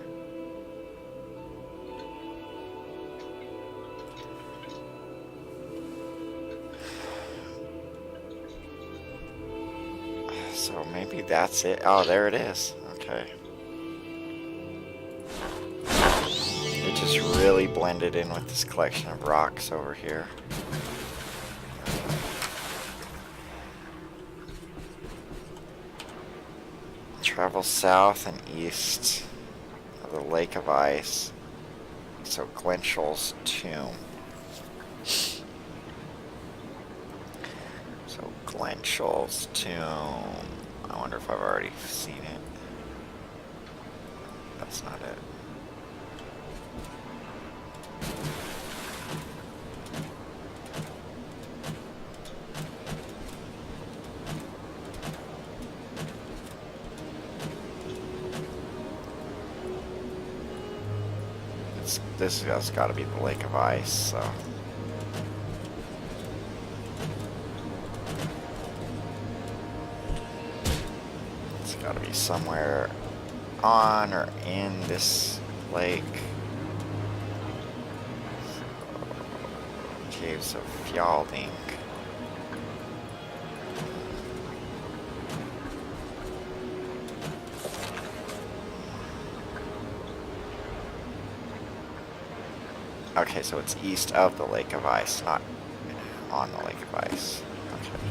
So maybe that's it. Oh, there it is. Okay. It just really blended in with this collection of rocks over here. Travel south and east of the Lake of Ice. So Glenshul's tomb. So Glenshul's tomb. I wonder if I've already seen it. That's not it. This has got to be the Lake of Ice, so... gotta be somewhere on or in this lake. Caves of Fjalding. Okay, so it's east of the Lake of Ice, not on the Lake of Ice. Okay.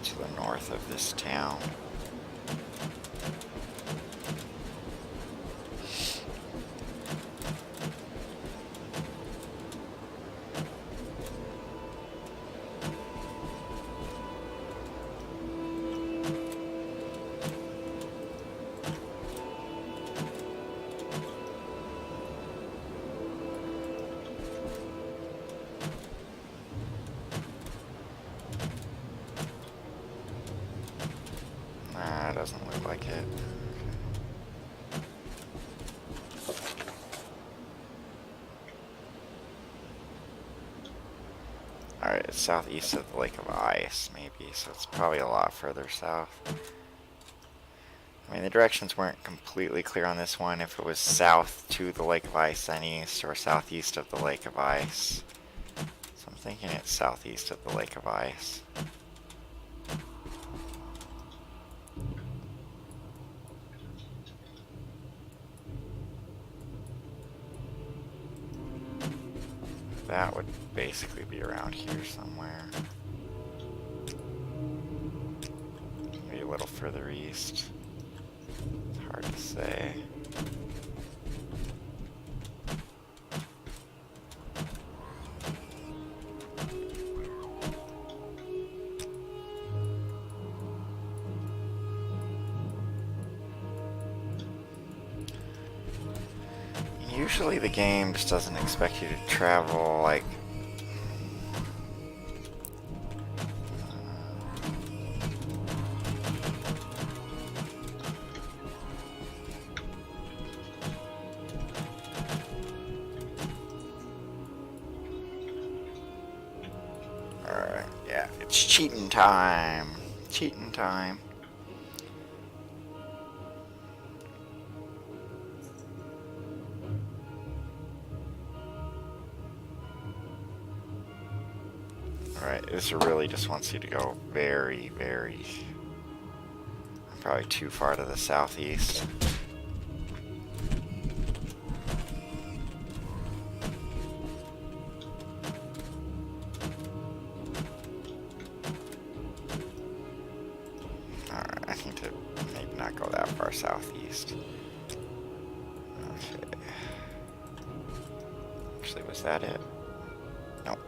To the north of this town. Nah, it doesn't look like it. Alright, it's southeast of the Lake of Ice, maybe, so it's probably a lot further south. I mean, the directions weren't completely clear on this one, if it was south to the Lake of Ice, then east, or southeast of the Lake of Ice. So I'm thinking it's southeast of the Lake of Ice. That would basically be around here somewhere. Maybe a little further east. It's hard to say. Usually the game just doesn't expect you to travel like alright, yeah, it's cheating time. Cheating time. Alright, this really just wants you to go very, probably too far to the southeast. Alright, I need to maybe not go that far southeast. Okay. Actually, was that it? Nope.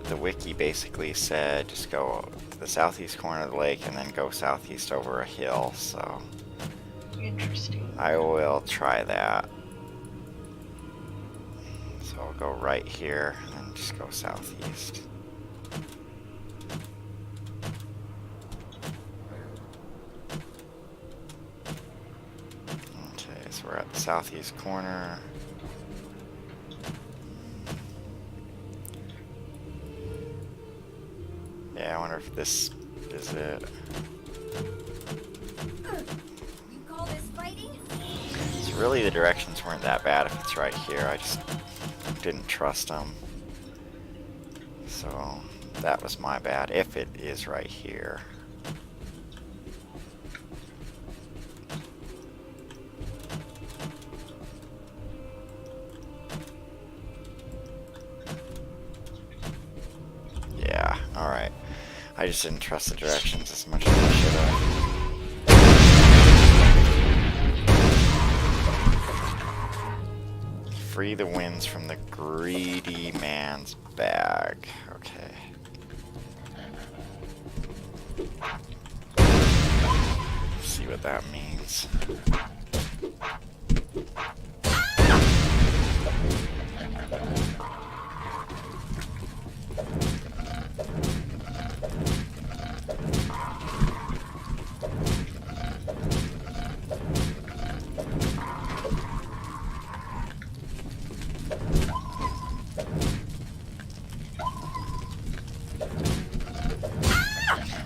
The wiki basically said just go to the southeast corner of the lake and then go southeast over a hill, so Interesting. I will try that. So I'll go right here and then just go southeast. Okay, so we're at the southeast corner. Yeah, I wonder if this is it. You call this fighting? So really the directions weren't that bad if it's right here. I just didn't trust them. So that was my bad, if it is right here. I just didn't trust the directions as much as I should have. Free the winds from the greedy man's bag. Okay. See what that means.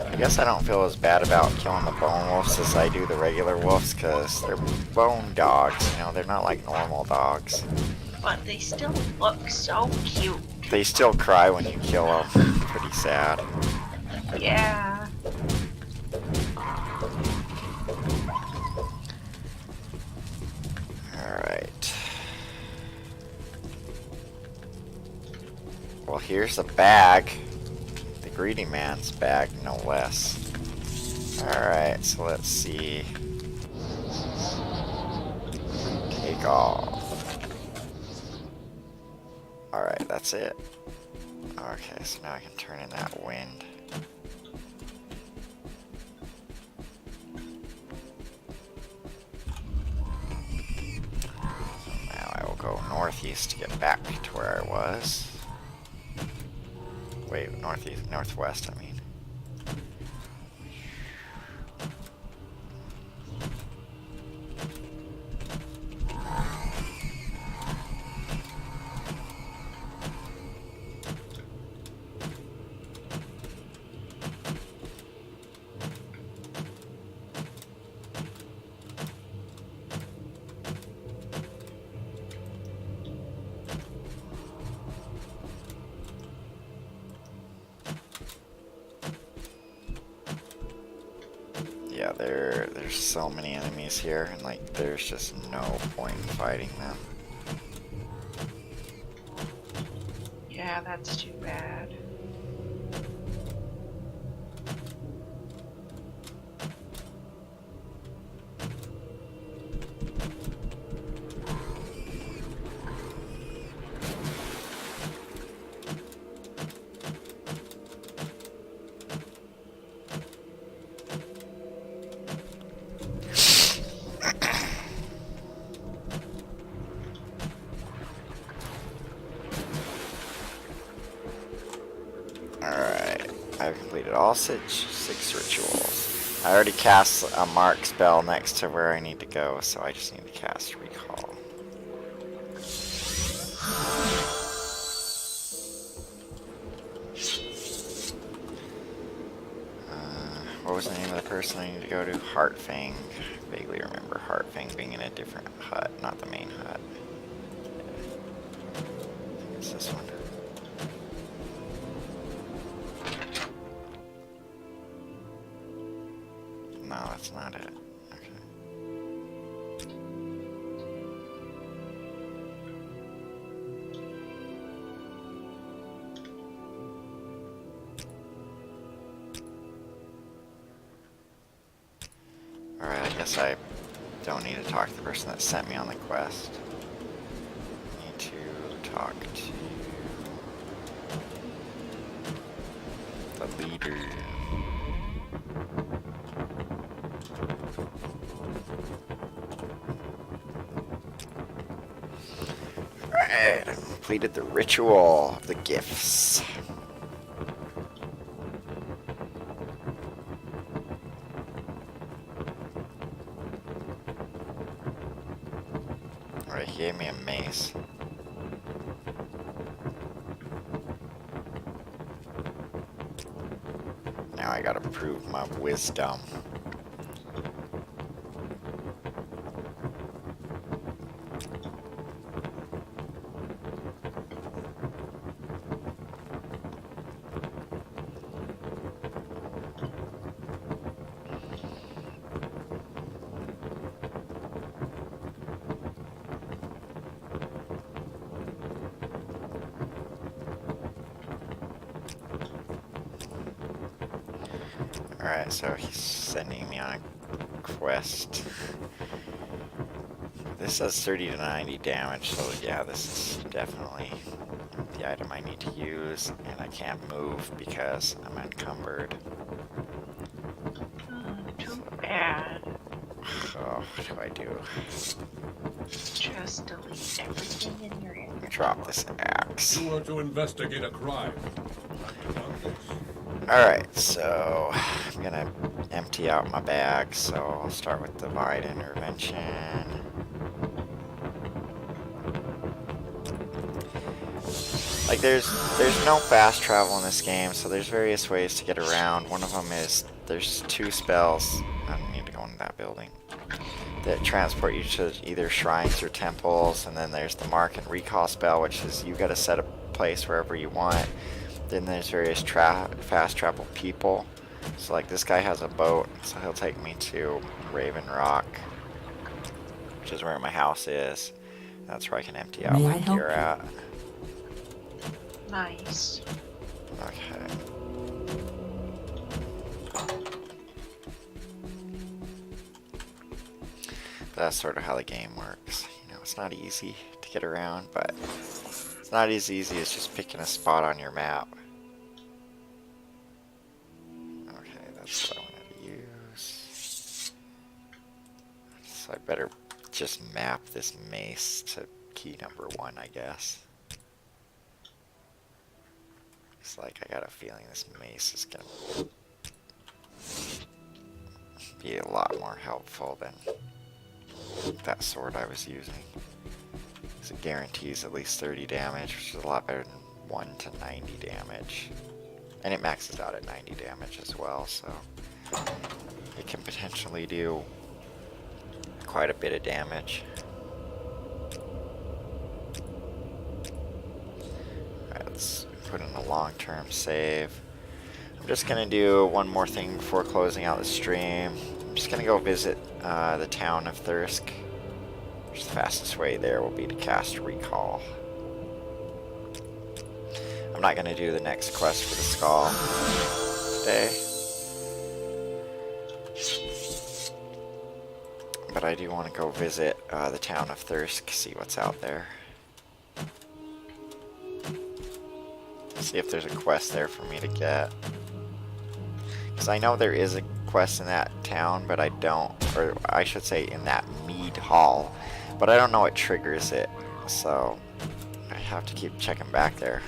I guess I don't feel as bad about killing the bone wolves as I do the regular wolves, because they're bone dogs, you know, they're not like normal dogs. But they still look so cute. They still cry when you kill them. Pretty sad. Yeah. Alright. Well, here's a bag. The greedy man's bag, no less. Alright, so let's see. Take off. Alright, that's it. Okay, so now I can turn in that wind. Now I will go northeast to get back to where I was. Wait, northeast, northwest, I mean. Yeah, there's so many enemies here, and like there's just no point in fighting them. Yeah, that's too bad. Alright, I've completed all six rituals. I already cast a mark spell next to where I need to go, so I just need to cast recall. What was the name of the person I need to go to? Heartfang. Vaguely remember Heartfang being in a different hut, not the main hut. I think it's this one. No, that's not it. Okay. Alright, I guess I don't need to talk to the person that sent me on the quest. I need to talk to the leader. Alright, I completed the ritual of the gifts. Alright, he gave me a mace. Now I gotta prove my wisdom. Alright, so he's sending me on a quest. This says 30 to 90 damage, so yeah, this is definitely the item I need to use, and I can't move because I'm encumbered. Too bad. Oh, what do I do? Just delete everything in your inventory. Drop this axe. You were to investigate a crime. Alright, so I'm gonna empty out my bag, so I'll start with divine intervention. Like there's no fast travel in this game, so there's various ways to get around. One of them is there's 2 spells. I don't need to go into that building. That transport you to either shrines or temples, and then there's the mark and recall spell, which is you gotta set a place wherever you want. Then there's various fast travel people. So like this guy has a boat, so he'll take me to Raven Rock, which is where my house is. That's where I can empty out May my I help gear you? at. Nice. Okay. That's sort of how the game works. You know, it's not easy to get around, but it's not as easy as just picking a spot on your map. Okay, that's what I wanted to use. So I better just map this mace to key number 1, I guess. It's like I got a feeling this mace is gonna be a lot more helpful than that sword I was using. Because it guarantees at least 30 damage, which is a lot better than 1 to 90 damage. And it maxes out at 90 damage as well, so it can potentially do quite a bit of damage. Alright, let's put in a long-term save. I'm just gonna do one more thing before closing out the stream. I'm just gonna go visit the town of Thirsk. Which the fastest way there will be to cast Recall. I'm not gonna do the next quest for the skull today. But I do want to go visit the town of Thirsk, see what's out there. See if there's a quest there for me to get. Because I know there is a quest in that town, but I don't, or I should say in that mead hall, but I don't know what triggers it, so I have to keep checking back there.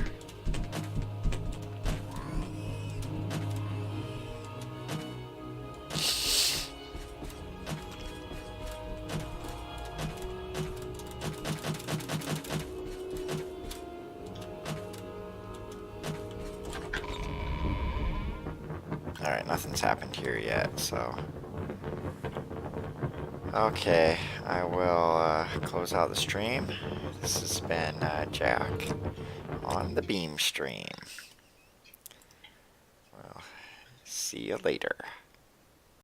Alright, nothing's happened here yet, so... Okay, I will close out the stream. This has been Jack on the Beam stream. Well, see you later.